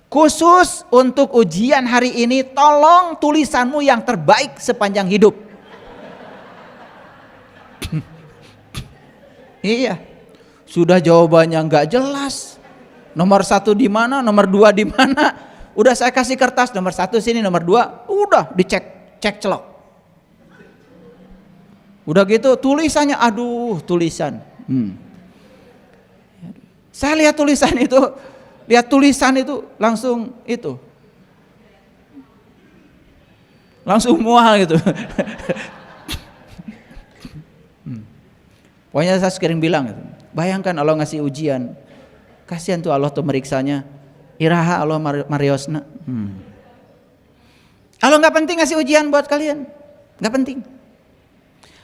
khusus untuk ujian hari ini tolong tulisanmu yang terbaik sepanjang hidup. Iya, sudah jawabannya nggak jelas. Nomor 1 di mana, nomor 2 di mana? Udah saya kasih kertas, nomor 1 sini, nomor 2, udah dicek, cek celok. Udah gitu tulisannya, aduh tulisan. Saya lihat tulisan itu, langsung itu. Langsung mual gitu. Pokoknya saya sering bilang gitu. Bayangkan Allah ngasih ujian. Kasihan tuh Allah tuh meriksanya. Iraha Allah Mariosna. Allah nggak penting ngasih ujian buat kalian, nggak penting.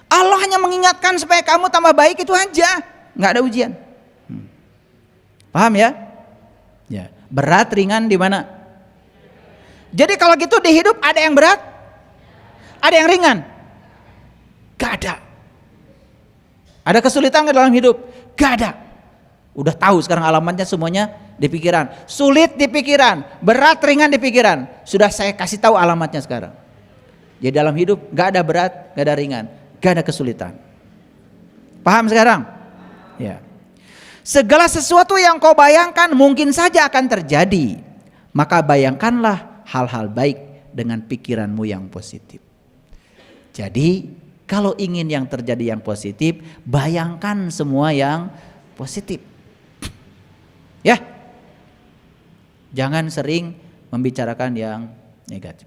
Allah hanya mengingatkan supaya kamu tambah baik, itu aja, nggak ada ujian. Paham ya? Ya. Berat ringan di mana? Jadi kalau gitu di hidup ada yang berat, ada yang ringan, gak ada. Ada kesulitan nggak dalam hidup? Gak ada. Udah tahu sekarang alamatnya semuanya di pikiran. Sulit di pikiran, berat ringan di pikiran. Sudah saya kasih tahu alamatnya sekarang. Jadi dalam hidup gak ada berat, gak ada ringan, gak ada kesulitan. Paham sekarang? Ya. Segala sesuatu yang kau bayangkan mungkin saja akan terjadi. Maka bayangkanlah hal-hal baik dengan pikiranmu yang positif. Jadi kalau ingin yang terjadi yang positif, bayangkan semua yang positif. Ya, jangan sering membicarakan yang negatif.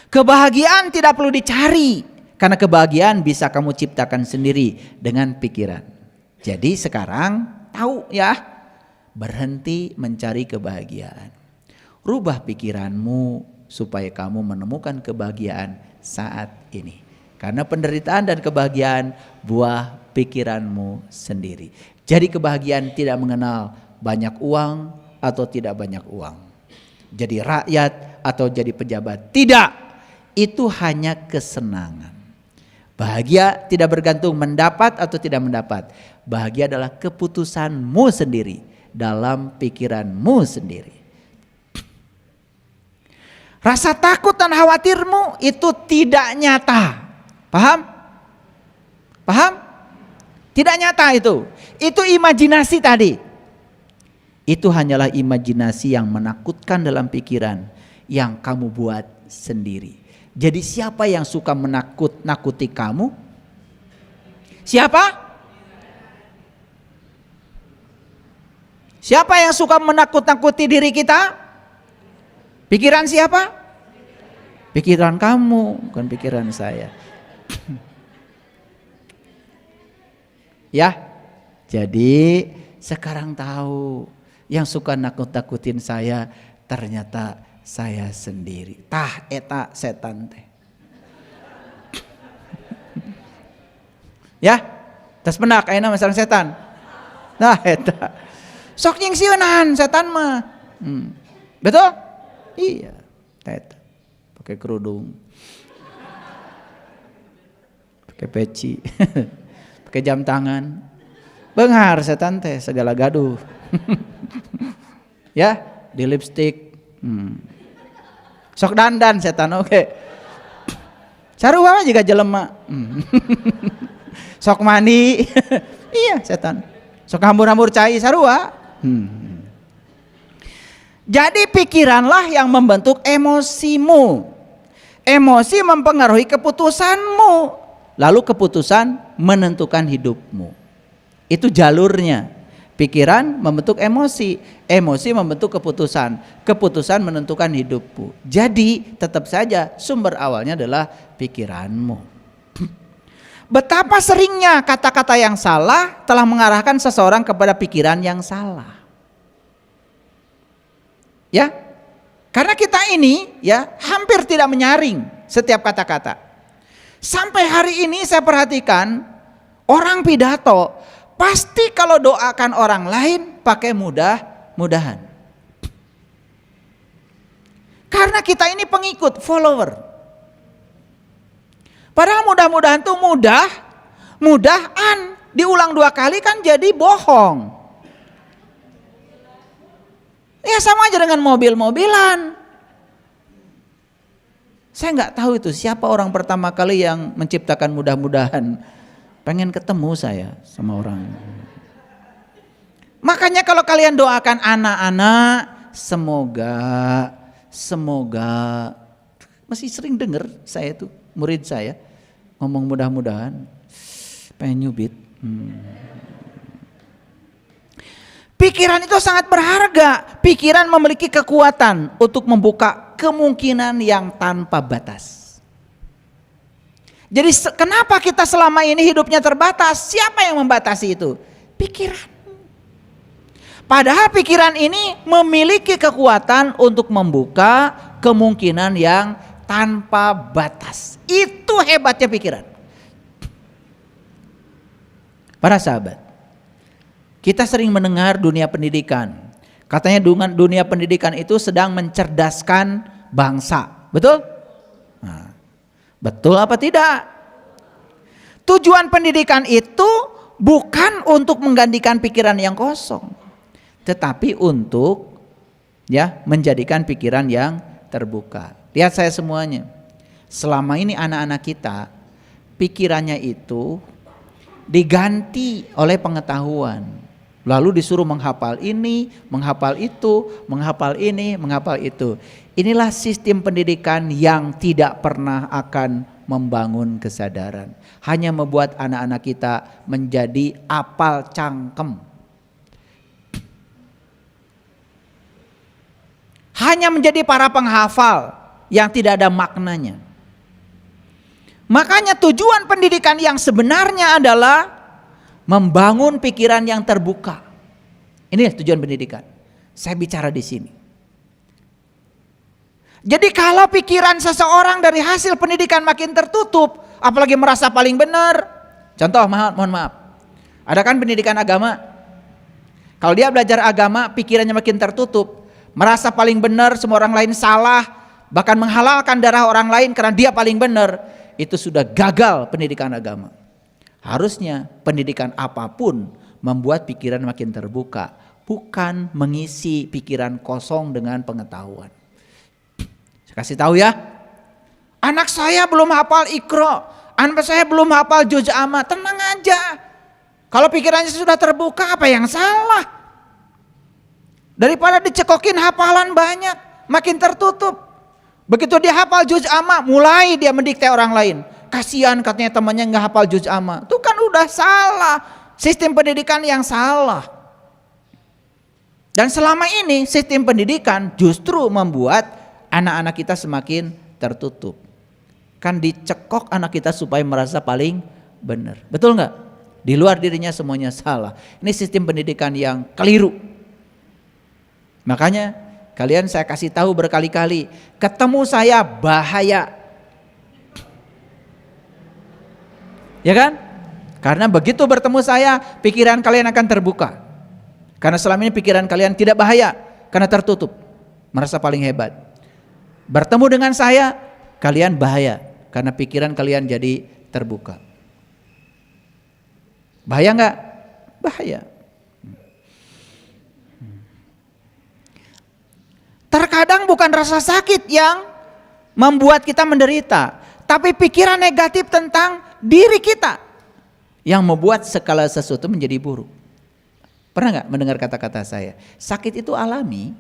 Kebahagiaan tidak perlu dicari, karena kebahagiaan bisa kamu ciptakan sendiri dengan pikiran. Jadi sekarang tahu ya, berhenti mencari kebahagiaan. Rubah pikiranmu supaya kamu menemukan kebahagiaan saat ini. Karena penderitaan dan kebahagiaan buah pikiranmu sendiri. Jadi kebahagiaan tidak mengenal banyak uang atau tidak banyak uang. Jadi rakyat atau jadi pejabat. Tidak. Itu hanya kesenangan. Bahagia tidak bergantung mendapat atau tidak mendapat. Bahagia adalah keputusanmu sendiri dalam pikiranmu sendiri. Rasa takut dan khawatirmu itu tidak nyata. Paham? Paham? Tidak nyata itu. Itu imajinasi tadi. Itu hanyalah imajinasi yang menakutkan dalam pikiran yang kamu buat sendiri. Jadi siapa yang suka menakut-nakuti kamu? Siapa? Siapa yang suka menakut-nakuti diri kita? Pikiran siapa? Pikiran kamu, bukan pikiran saya. Ya, jadi sekarang tahu yang suka nakut-nakutin saya ternyata saya sendiri. Tah eta setan teh. Ya, tes penak ayeuna masalah setan. Nah eta. Sok nyingsieunan setan mah. Betul? Iya, eta. Pakai kerudung. Pakai peci. Pakai jam tangan. Beunghar setan teh segala gaduh. Ya, di lipstick. Sok dandan setan oke. Sarua juga jelema. Sok mandi. Iya setan. Sok hambur-hambur cai sarua. Jadi pikiranlah yang membentuk emosimu. Emosi mempengaruhi keputusanmu. Lalu keputusan menentukan hidupmu. Itu jalurnya. Pikiran membentuk emosi, emosi membentuk keputusan, keputusan menentukan hidupmu. Jadi tetap saja sumber awalnya adalah pikiranmu. Betapa seringnya kata-kata yang salah telah mengarahkan seseorang kepada pikiran yang salah. Ya, karena kita ini ya hampir tidak menyaring setiap kata-kata. Sampai hari ini saya perhatikan orang pidato pasti kalau doakan orang lain pakai mudah-mudahan. Karena kita ini pengikut, follower. Padahal mudah-mudahan tuh mudahan diulang 2 kali kan jadi bohong. Ya sama aja dengan mobil-mobilan. Saya nggak tahu itu siapa orang pertama kali yang menciptakan mudah-mudahan. Pengen ketemu saya sama orang. Makanya kalau kalian doakan anak-anak, semoga masih sering dengar saya tuh murid saya ngomong mudah-mudahan, pengen nyubit. Pikiran itu sangat berharga. Pikiran memiliki kekuatan untuk membuka kemungkinan yang tanpa batas. Jadi kenapa kita selama ini hidupnya terbatas? Siapa yang membatasi itu? Pikiran. Padahal pikiran ini memiliki kekuatan untuk membuka kemungkinan yang tanpa batas. Itu hebatnya pikiran. Para sahabat, kita sering mendengar dunia pendidikan. Katanya dunia pendidikan itu sedang mencerdaskan bangsa. Betul? Nah, betul apa tidak? Tujuan pendidikan itu bukan untuk menggantikan pikiran yang kosong, tetapi untuk menjadikan pikiran yang terbuka. Lihat saya semuanya. Selama ini anak-anak kita pikirannya itu diganti oleh pengetahuan. Lalu disuruh menghafal ini, menghafal itu, menghafal ini, menghafal itu. Inilah sistem pendidikan yang tidak pernah akan membangun kesadaran. Hanya membuat anak-anak kita menjadi apal cangkem. Hanya menjadi para penghafal yang tidak ada maknanya. Makanya tujuan pendidikan yang sebenarnya adalah membangun pikiran yang terbuka. Ini tujuan pendidikan. Saya bicara di sini. Jadi kalau pikiran seseorang dari hasil pendidikan makin tertutup, apalagi merasa paling benar. Contoh, mohon maaf. Ada kan pendidikan agama. Kalau dia belajar agama, pikirannya makin tertutup, merasa paling benar, semua orang lain salah, bahkan menghalalkan darah orang lain karena dia paling benar, itu sudah gagal pendidikan agama. Harusnya pendidikan apapun membuat pikiran makin terbuka, bukan mengisi pikiran kosong dengan pengetahuan. Saya kasih tahu ya, anak saya belum hafal Iqra, anak saya belum hafal juz amma, tenang aja. Kalau pikirannya sudah terbuka, apa yang salah? Daripada dicekokin hafalan banyak, makin tertutup. Begitu dia hafal juz amma, mulai dia mendikte orang lain. Kasihan katanya temannya nggak hafal juz amma. Itu kan udah salah. Sistem pendidikan yang salah. Dan selama ini sistem pendidikan justru membuat anak-anak kita semakin tertutup. Kan dicekok anak kita supaya merasa paling benar. Betul nggak? Di luar dirinya semuanya salah. Ini sistem pendidikan yang keliru. Makanya kalian saya kasih tahu berkali-kali, ketemu saya bahaya. Ya kan? Karena begitu bertemu saya, pikiran kalian akan terbuka. Karena selama ini pikiran kalian tidak bahaya, karena tertutup, merasa paling hebat. Bertemu dengan saya, kalian bahaya, karena pikiran kalian jadi terbuka. Bahaya nggak? Bahaya. Terkadang bukan rasa sakit yang membuat kita menderita, tapi pikiran negatif tentang diri kita yang membuat segala sesuatu menjadi buruk. Pernah nggak mendengar kata-kata saya? Sakit itu alami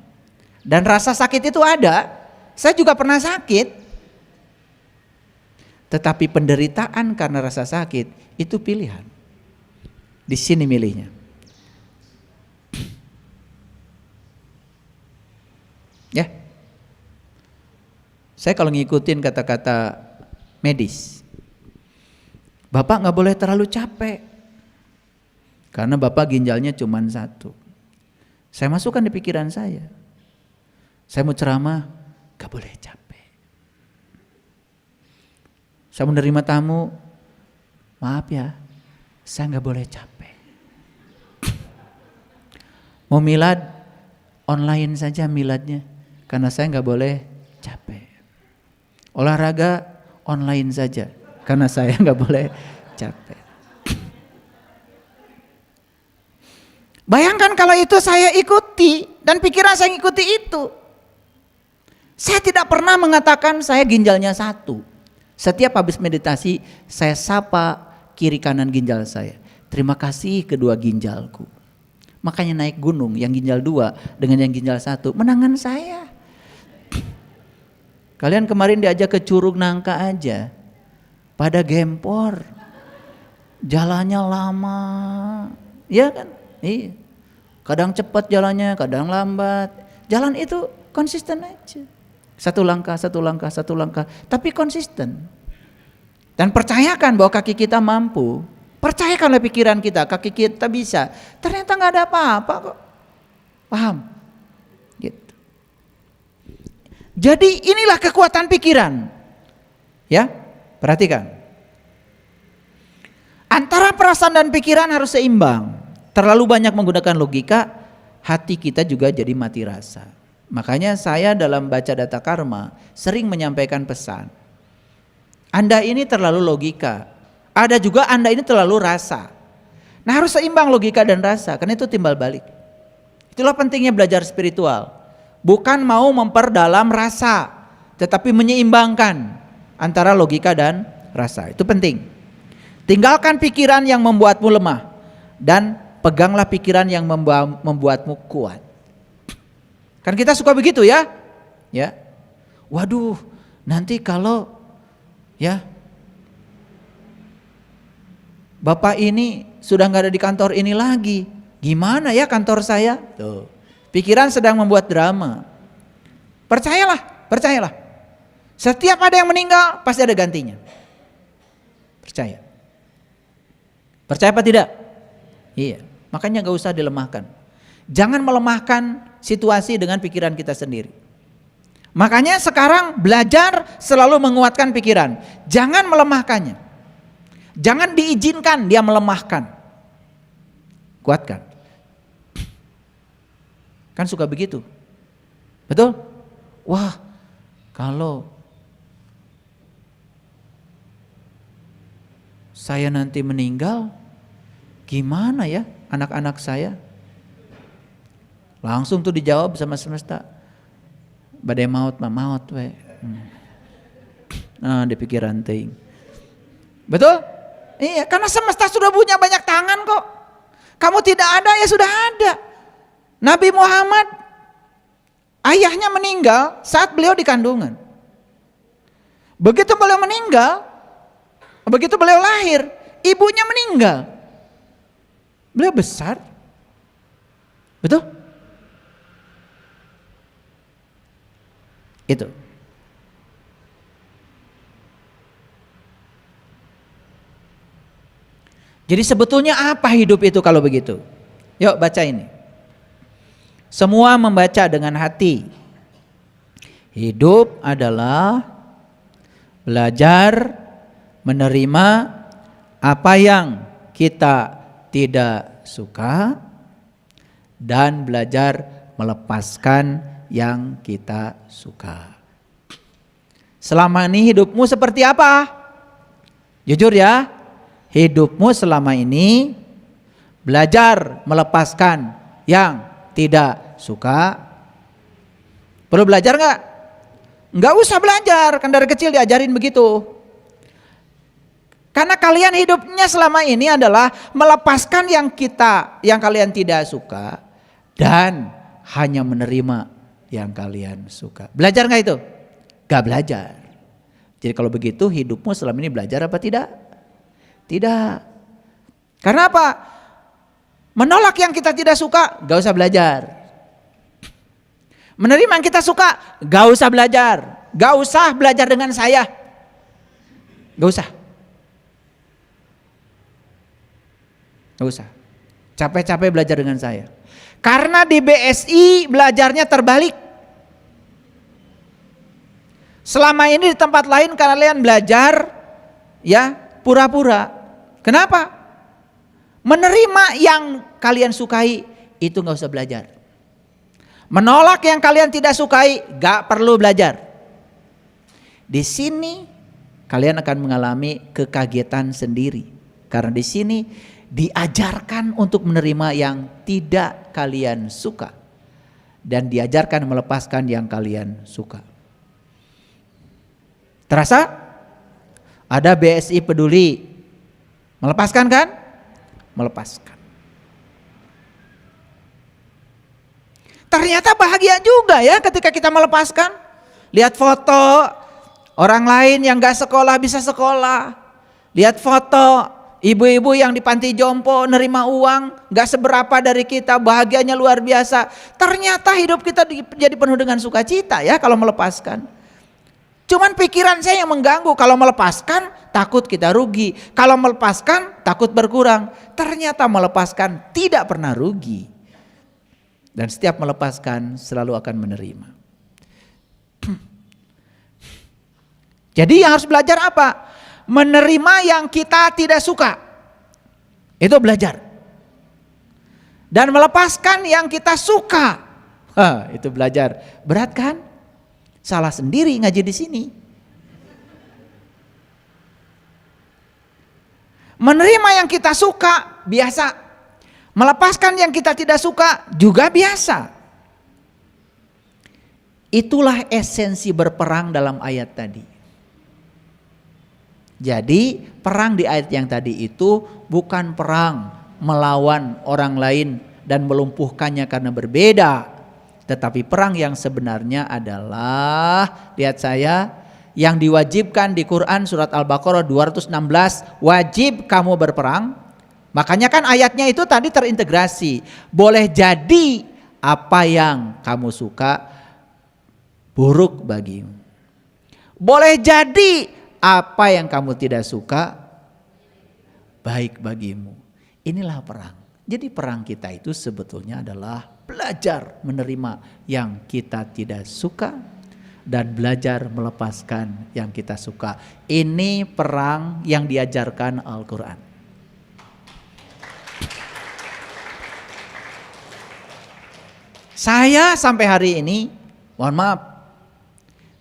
dan rasa sakit itu ada. Saya juga pernah sakit. Tetapi penderitaan karena rasa sakit itu pilihan. Di sini milihnya. Ya. Saya kalau ngikutin kata-kata medis, Bapak nggak boleh terlalu capek, karena Bapak ginjalnya cuma satu. Saya masukkan di pikiran saya mau ceramah, nggak boleh capek. Saya menerima tamu, maaf ya, saya nggak boleh capek. Mau milad, online saja miladnya, karena saya nggak boleh capek. Olahraga online saja, karena saya nggak boleh capek. Bayangkan kalau itu saya ikuti dan pikiran saya ikuti itu. Saya tidak pernah mengatakan saya ginjalnya satu. Setiap habis meditasi saya sapa kiri kanan ginjal saya. Terima kasih kedua ginjalku. Makanya naik gunung yang ginjal 2 dengan yang ginjal 1 menangan saya. Kalian kemarin diajak ke Curug Nangka aja, pada gempor, jalannya lama, ya kan? Iya. Kadang cepat jalannya, kadang lambat. Jalan itu konsisten aja. Satu langkah, tapi konsisten. Dan percayakan bahwa kaki kita mampu. Percayakanlah pikiran kita, kaki kita bisa. Ternyata nggak ada apa-apa kok. Paham? Gitu. Jadi inilah kekuatan pikiran. Ya, perhatikan. Antara perasaan dan pikiran harus seimbang. Terlalu banyak menggunakan logika, hati kita juga jadi mati rasa. Makanya saya dalam baca data karma sering menyampaikan pesan. Anda ini terlalu logika. Ada juga Anda ini terlalu rasa. Nah, harus seimbang logika dan rasa, karena itu timbal balik. Itulah pentingnya belajar spiritual. Bukan mau memperdalam rasa, tetapi menyeimbangkan antara logika dan rasa. Itu penting. Tinggalkan pikiran yang membuatmu lemah dan peganglah pikiran yang membuatmu kuat. Kan kita suka begitu ya? Ya. Waduh, nanti kalau ya Bapak ini sudah nggak ada di kantor ini lagi, gimana ya kantor saya? Tuh, pikiran sedang membuat drama. Percayalah, percayalah. Setiap ada yang meninggal pasti ada gantinya. Percaya. Percaya apa tidak? Iya. Makanya nggak usah dilemahkan. Jangan melemahkan situasi dengan pikiran kita sendiri. Makanya sekarang belajar selalu menguatkan pikiran. Jangan melemahkannya. Jangan diizinkan dia melemahkan. Kuatkan. Kan suka begitu. Betul? Wah, kalau saya nanti meninggal, gimana ya anak-anak saya? Langsung tuh dijawab sama semesta. Badai maut mah maut we. Nah, di pikiran teuing. Betul? Iya, karena semesta sudah punya banyak tangan kok. Kamu tidak ada ya sudah ada. Nabi Muhammad ayahnya meninggal saat beliau di kandungan. Begitu beliau meninggal, begitu beliau lahir, ibunya meninggal. Beliau besar. Betul? Itu. Jadi sebetulnya apa hidup itu kalau begitu? Yuk baca ini. Semua membaca dengan hati. Hidup adalah belajar menerima apa yang kita tidak suka dan belajar melepaskan yang kita suka. Selama ini hidupmu seperti apa? Jujur ya. Hidupmu selama ini belajar melepaskan yang tidak suka. Perlu belajar nggak? Nggak usah belajar, kan dari kecil diajarin begitu. Karena kalian hidupnya selama ini adalah melepaskan yang kalian tidak suka dan hanya menerima yang kalian suka. Belajar nggak itu? Nggak belajar. Jadi kalau begitu hidupmu selama ini belajar apa tidak? Tidak. Karena apa? Menolak yang kita tidak suka, gak usah belajar. Menerima yang kita suka, gak usah belajar. Gak usah belajar dengan saya. Gak usah. Gak usah. Capek-capek belajar dengan saya. Karena di BSI belajarnya terbalik. Selama ini di tempat lain kalian belajar ya pura-pura. Kenapa? Menerima yang kalian sukai itu gak usah belajar. Menolak yang kalian tidak sukai gak perlu belajar. Di sini kalian akan mengalami kekagetan sendiri. Karena di sini diajarkan untuk menerima yang tidak kalian suka. Dan diajarkan melepaskan yang kalian suka. Terasa? Ada BSI peduli. Melepaskan kan? Melepaskan. Ternyata bahagia juga ya ketika kita melepaskan. Lihat foto orang lain yang gak sekolah bisa sekolah. Lihat foto ibu-ibu yang di panti jompo nerima uang gak seberapa dari kita, bahagianya luar biasa. Ternyata hidup kita jadi penuh dengan sukacita ya kalau melepaskan. Cuman pikiran saya yang mengganggu kalau melepaskan takut kita rugi. Kalau melepaskan, takut berkurang. Ternyata melepaskan tidak pernah rugi. Dan setiap melepaskan selalu akan menerima. Jadi yang harus belajar apa? Menerima yang kita tidak suka. Itu belajar. Dan melepaskan yang kita suka. Itu belajar. Berat kan? Salah sendiri ngaji di sini. Menerima yang kita suka biasa. Melepaskan yang kita tidak suka juga biasa. Itulah esensi berperang dalam ayat tadi. Jadi perang di ayat yang tadi itu bukan perang melawan orang lain dan melumpuhkannya karena berbeda. Tetapi perang yang sebenarnya adalah, lihat saya, yang diwajibkan di Quran surat Al-Baqarah 216, wajib kamu berperang. Makanya kan ayatnya itu tadi terintegrasi. Boleh jadi apa yang kamu suka buruk bagimu. Boleh jadi apa yang kamu tidak suka baik bagimu. Inilah perang. Jadi perang kita itu sebetulnya adalah belajar menerima yang kita tidak suka dan belajar melepaskan yang kita suka. Ini perang yang diajarkan Al-Quran. Saya sampai hari ini, mohon maaf,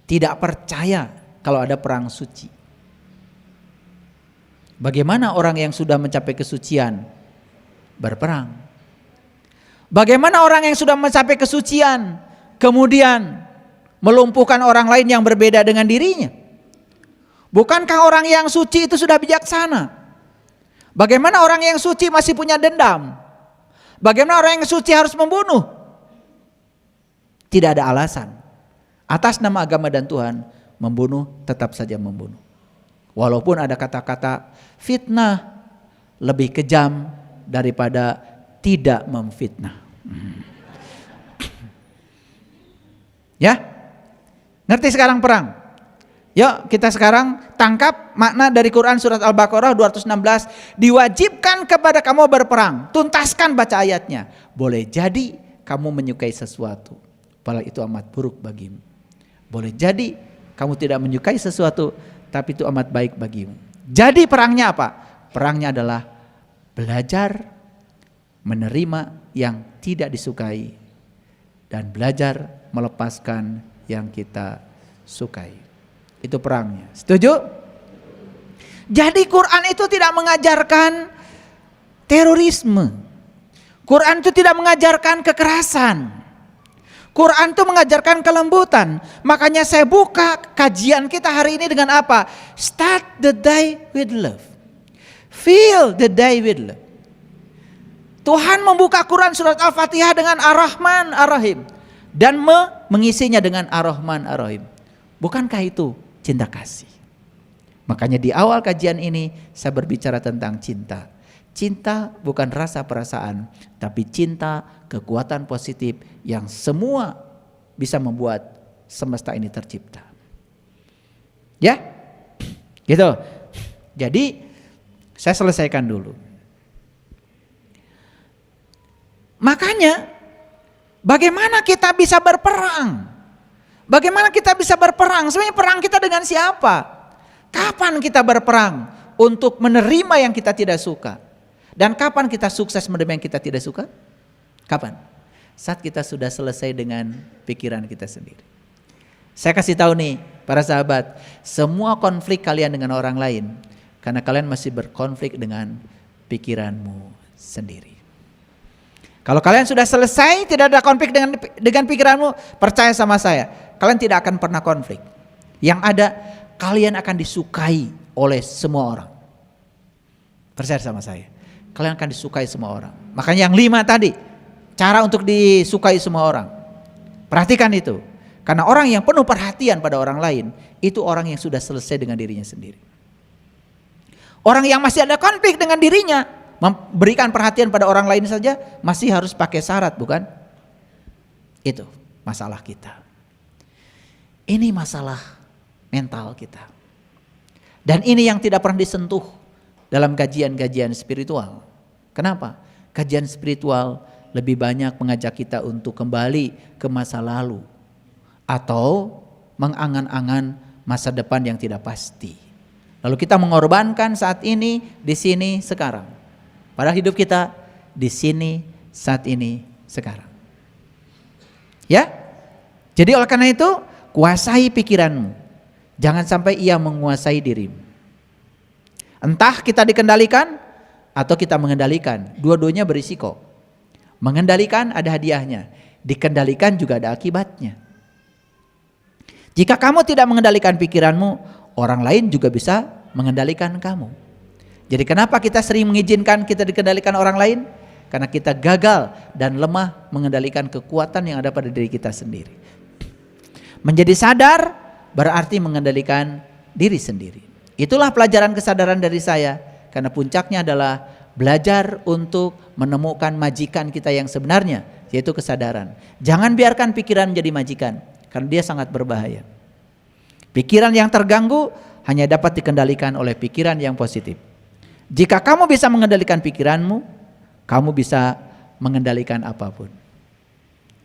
tidak percaya kalau ada perang suci. Bagaimana orang yang sudah mencapai kesucian berperang? Bagaimana orang yang sudah mencapai kesucian kemudian melumpuhkan orang lain yang berbeda dengan dirinya? Bukankah orang yang suci itu sudah bijaksana? Bagaimana orang yang suci masih punya dendam? Bagaimana orang yang suci harus membunuh? Tidak ada alasan. Atas nama agama dan Tuhan, membunuh tetap saja membunuh. Walaupun ada kata-kata fitnah lebih kejam daripada tidak memfitnah. Ya? Ngerti sekarang perang? Yuk kita sekarang tangkap makna dari Quran surat Al-Baqarah 216. Diwajibkan kepada kamu berperang. Tuntaskan baca ayatnya. Boleh jadi kamu menyukai sesuatu, padahal itu amat buruk bagimu. Boleh jadi kamu tidak menyukai sesuatu, tapi itu amat baik bagimu. Jadi perangnya apa? Perangnya adalah belajar menerima yang tidak disukai dan belajar melepaskan yang kita sukai. Itu perangnya. Setuju? Jadi Quran itu tidak mengajarkan terorisme. Quran itu tidak mengajarkan kekerasan. Quran itu mengajarkan kelembutan. Makanya saya buka kajian kita hari ini dengan apa? Start the day with love. Feel the day with love. Tuhan membuka Quran surat Al-Fatihah dengan Ar-Rahman Ar-Rahim. Dan mengisinya dengan Ar-Rahman Ar-Rahim. Bukankah itu cinta kasih? Makanya di awal kajian ini saya berbicara tentang cinta. Cinta bukan rasa perasaan, tapi cinta kekuatan positif yang semua bisa membuat semesta ini tercipta. Ya? Gitu. Jadi saya selesaikan dulu. Makanya bagaimana kita bisa berperang? Bagaimana kita bisa berperang? Sebenarnya perang kita dengan siapa? Kapan kita berperang untuk menerima yang kita tidak suka? Dan kapan kita sukses menerima yang kita tidak suka? Kapan? Saat kita sudah selesai dengan pikiran kita sendiri. Saya kasih tahu nih para sahabat, semua konflik kalian dengan orang lain karena kalian masih berkonflik dengan pikiranmu sendiri. Kalau kalian sudah selesai, tidak ada konflik dengan pikiranmu, percaya sama saya, kalian tidak akan pernah konflik. Yang ada, kalian akan disukai oleh semua orang. Percaya sama saya. Kalian akan disukai semua orang. Makanya yang 5 tadi, cara untuk disukai semua orang. Perhatikan itu. Karena orang yang penuh perhatian pada orang lain, itu orang yang sudah selesai dengan dirinya sendiri. Orang yang masih ada konflik dengan dirinya, memberikan perhatian pada orang lain saja, masih harus pakai syarat, bukan? Itu masalah kita. Ini masalah mental kita. Dan ini yang tidak pernah disentuh dalam kajian-kajian spiritual. Kenapa? Kajian spiritual lebih banyak mengajak kita untuk kembali ke masa lalu atau mengangan-angan masa depan yang tidak pasti. Lalu kita mengorbankan saat ini, di sini, sekarang. Padahal hidup kita di sini, saat ini, sekarang. Ya? Jadi oleh karena itu, kuasai pikiranmu. Jangan sampai ia menguasai dirimu. Entah kita dikendalikan atau kita mengendalikan. Dua-duanya berisiko. Mengendalikan ada hadiahnya. Dikendalikan juga ada akibatnya. Jika kamu tidak mengendalikan pikiranmu, orang lain juga bisa mengendalikan kamu. Jadi kenapa kita sering mengizinkan kita dikendalikan orang lain? Karena kita gagal dan lemah mengendalikan kekuatan yang ada pada diri kita sendiri. Menjadi sadar berarti mengendalikan diri sendiri. Itulah pelajaran kesadaran dari saya. Karena puncaknya adalah belajar untuk menemukan majikan kita yang sebenarnya, yaitu kesadaran. Jangan biarkan pikiran menjadi majikan, karena dia sangat berbahaya. Pikiran yang terganggu hanya dapat dikendalikan oleh pikiran yang positif. Jika kamu bisa mengendalikan pikiranmu, kamu bisa mengendalikan apapun.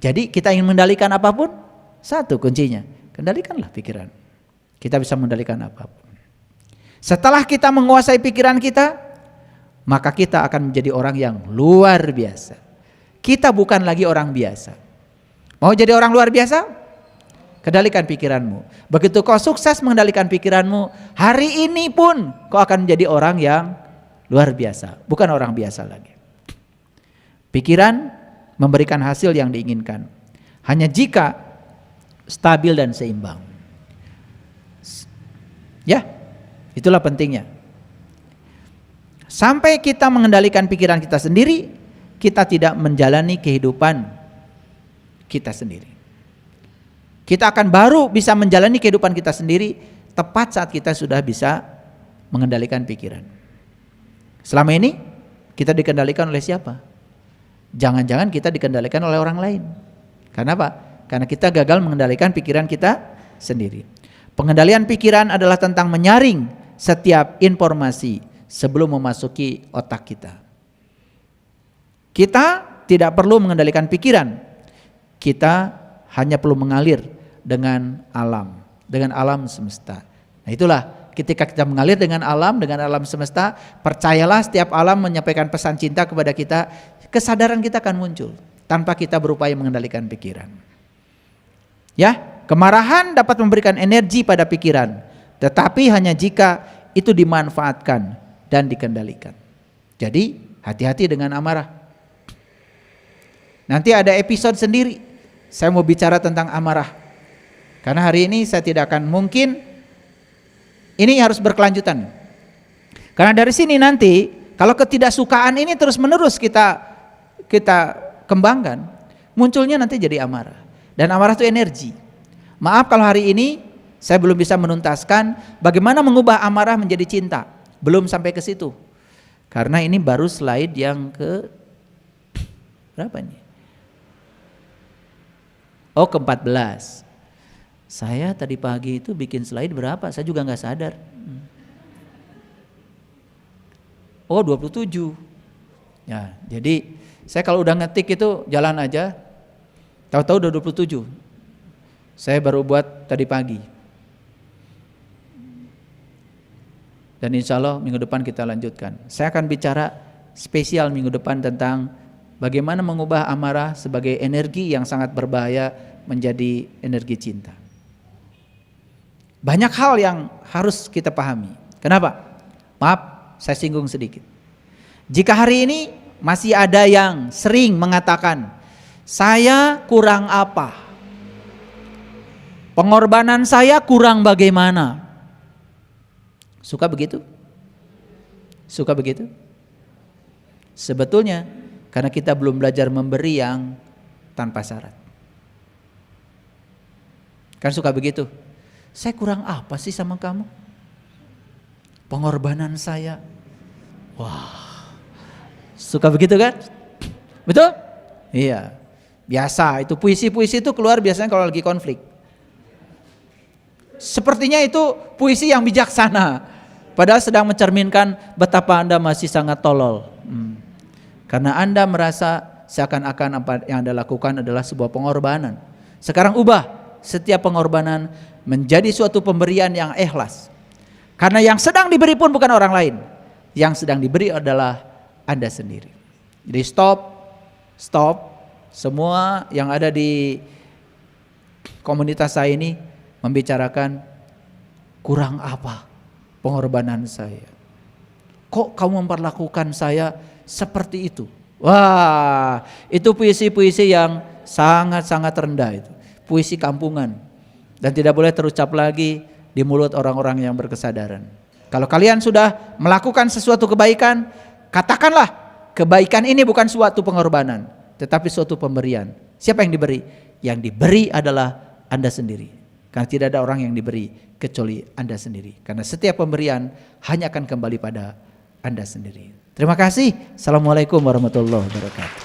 Jadi kita ingin mengendalikan apapun, satu kuncinya, kendalikanlah pikiran. Kita bisa mengendalikan apapun. Setelah kita menguasai pikiran kita, maka kita akan menjadi orang yang luar biasa. Kita bukan lagi orang biasa. Mau jadi orang luar biasa? Kendalikan pikiranmu. Begitu kau sukses mengendalikan pikiranmu, hari ini pun kau akan menjadi orang yang luar biasa, bukan orang biasa lagi. Pikiran memberikan hasil yang diinginkan hanya jika stabil dan seimbang. Ya, itulah pentingnya. Sampai kita mengendalikan pikiran kita sendiri, kita tidak menjalani kehidupan kita sendiri. Kita akan baru bisa menjalani kehidupan kita sendiri tepat saat kita sudah bisa mengendalikan pikiran. Selama ini kita dikendalikan oleh siapa? Jangan-jangan kita dikendalikan oleh orang lain. Karena apa? Karena kita gagal mengendalikan pikiran kita sendiri. Pengendalian pikiran adalah tentang menyaring setiap informasi sebelum memasuki otak kita. Kita tidak perlu mengendalikan pikiran. Kita hanya perlu mengalir dengan alam semesta. Nah itulah ketika kita mengalir dengan alam semesta, percayalah setiap alam menyampaikan pesan cinta kepada kita, kesadaran kita akan muncul tanpa kita berupaya mengendalikan pikiran. Ya, kemarahan dapat memberikan energi pada pikiran, tetapi hanya jika itu dimanfaatkan dan dikendalikan. Jadi hati-hati dengan amarah. Nanti ada episode sendiri saya mau bicara tentang amarah. Karena hari ini saya tidak akan mungkin, ini harus berkelanjutan. Karena dari sini nanti kalau ketidaksukaan ini terus menerus kita kembangkan, munculnya nanti jadi amarah. Dan amarah itu energi. Maaf kalau hari ini saya belum bisa menuntaskan bagaimana mengubah amarah menjadi cinta. Belum sampai ke situ. Karena ini baru slide yang ke berapa nih? Oh, ke-14. Saya tadi pagi itu bikin slide berapa? Saya juga nggak sadar. Oh, 27. Ya, jadi saya kalau udah ngetik itu jalan aja. Tahu-tahu udah 27. Saya baru buat tadi pagi. Dan insya Allah minggu depan kita lanjutkan. Saya akan bicara spesial minggu depan tentang bagaimana mengubah amarah sebagai energi yang sangat berbahaya menjadi energi cinta. Banyak hal yang harus kita pahami. Kenapa? Maaf, saya singgung sedikit. Jika hari ini masih ada yang sering mengatakan, saya kurang apa? Pengorbanan saya kurang bagaimana? Suka begitu? Suka begitu? Sebetulnya karena kita belum belajar memberi yang tanpa syarat. Kan suka begitu? Saya kurang apa sih sama kamu? Pengorbanan saya. Wah. Suka begitu kan? Betul? Iya. Biasa itu puisi-puisi itu keluar biasanya kalau lagi konflik. Sepertinya itu puisi yang bijaksana. Padahal sedang mencerminkan betapa Anda masih sangat tolol. Karena Anda merasa seakan-akan apa yang Anda lakukan adalah sebuah pengorbanan. Sekarang ubah setiap pengorbanan menjadi suatu pemberian yang ikhlas. Karena yang sedang diberi pun bukan orang lain. Yang sedang diberi adalah Anda sendiri. Jadi stop semua yang ada di komunitas saya ini membicarakan kurang apa pengorbanan saya. Kok kamu memperlakukan saya seperti itu? Wah, itu puisi-puisi yang sangat-sangat rendah itu. Puisi kampungan. Dan tidak boleh terucap lagi di mulut orang-orang yang berkesadaran. Kalau kalian sudah melakukan sesuatu kebaikan, katakanlah kebaikan ini bukan suatu pengorbanan, tetapi suatu pemberian. Siapa yang diberi? Yang diberi adalah Anda sendiri. Karena tidak ada orang yang diberi kecuali Anda sendiri. Karena setiap pemberian hanya akan kembali pada Anda sendiri. Terima kasih. Assalamualaikum warahmatullahi wabarakatuh.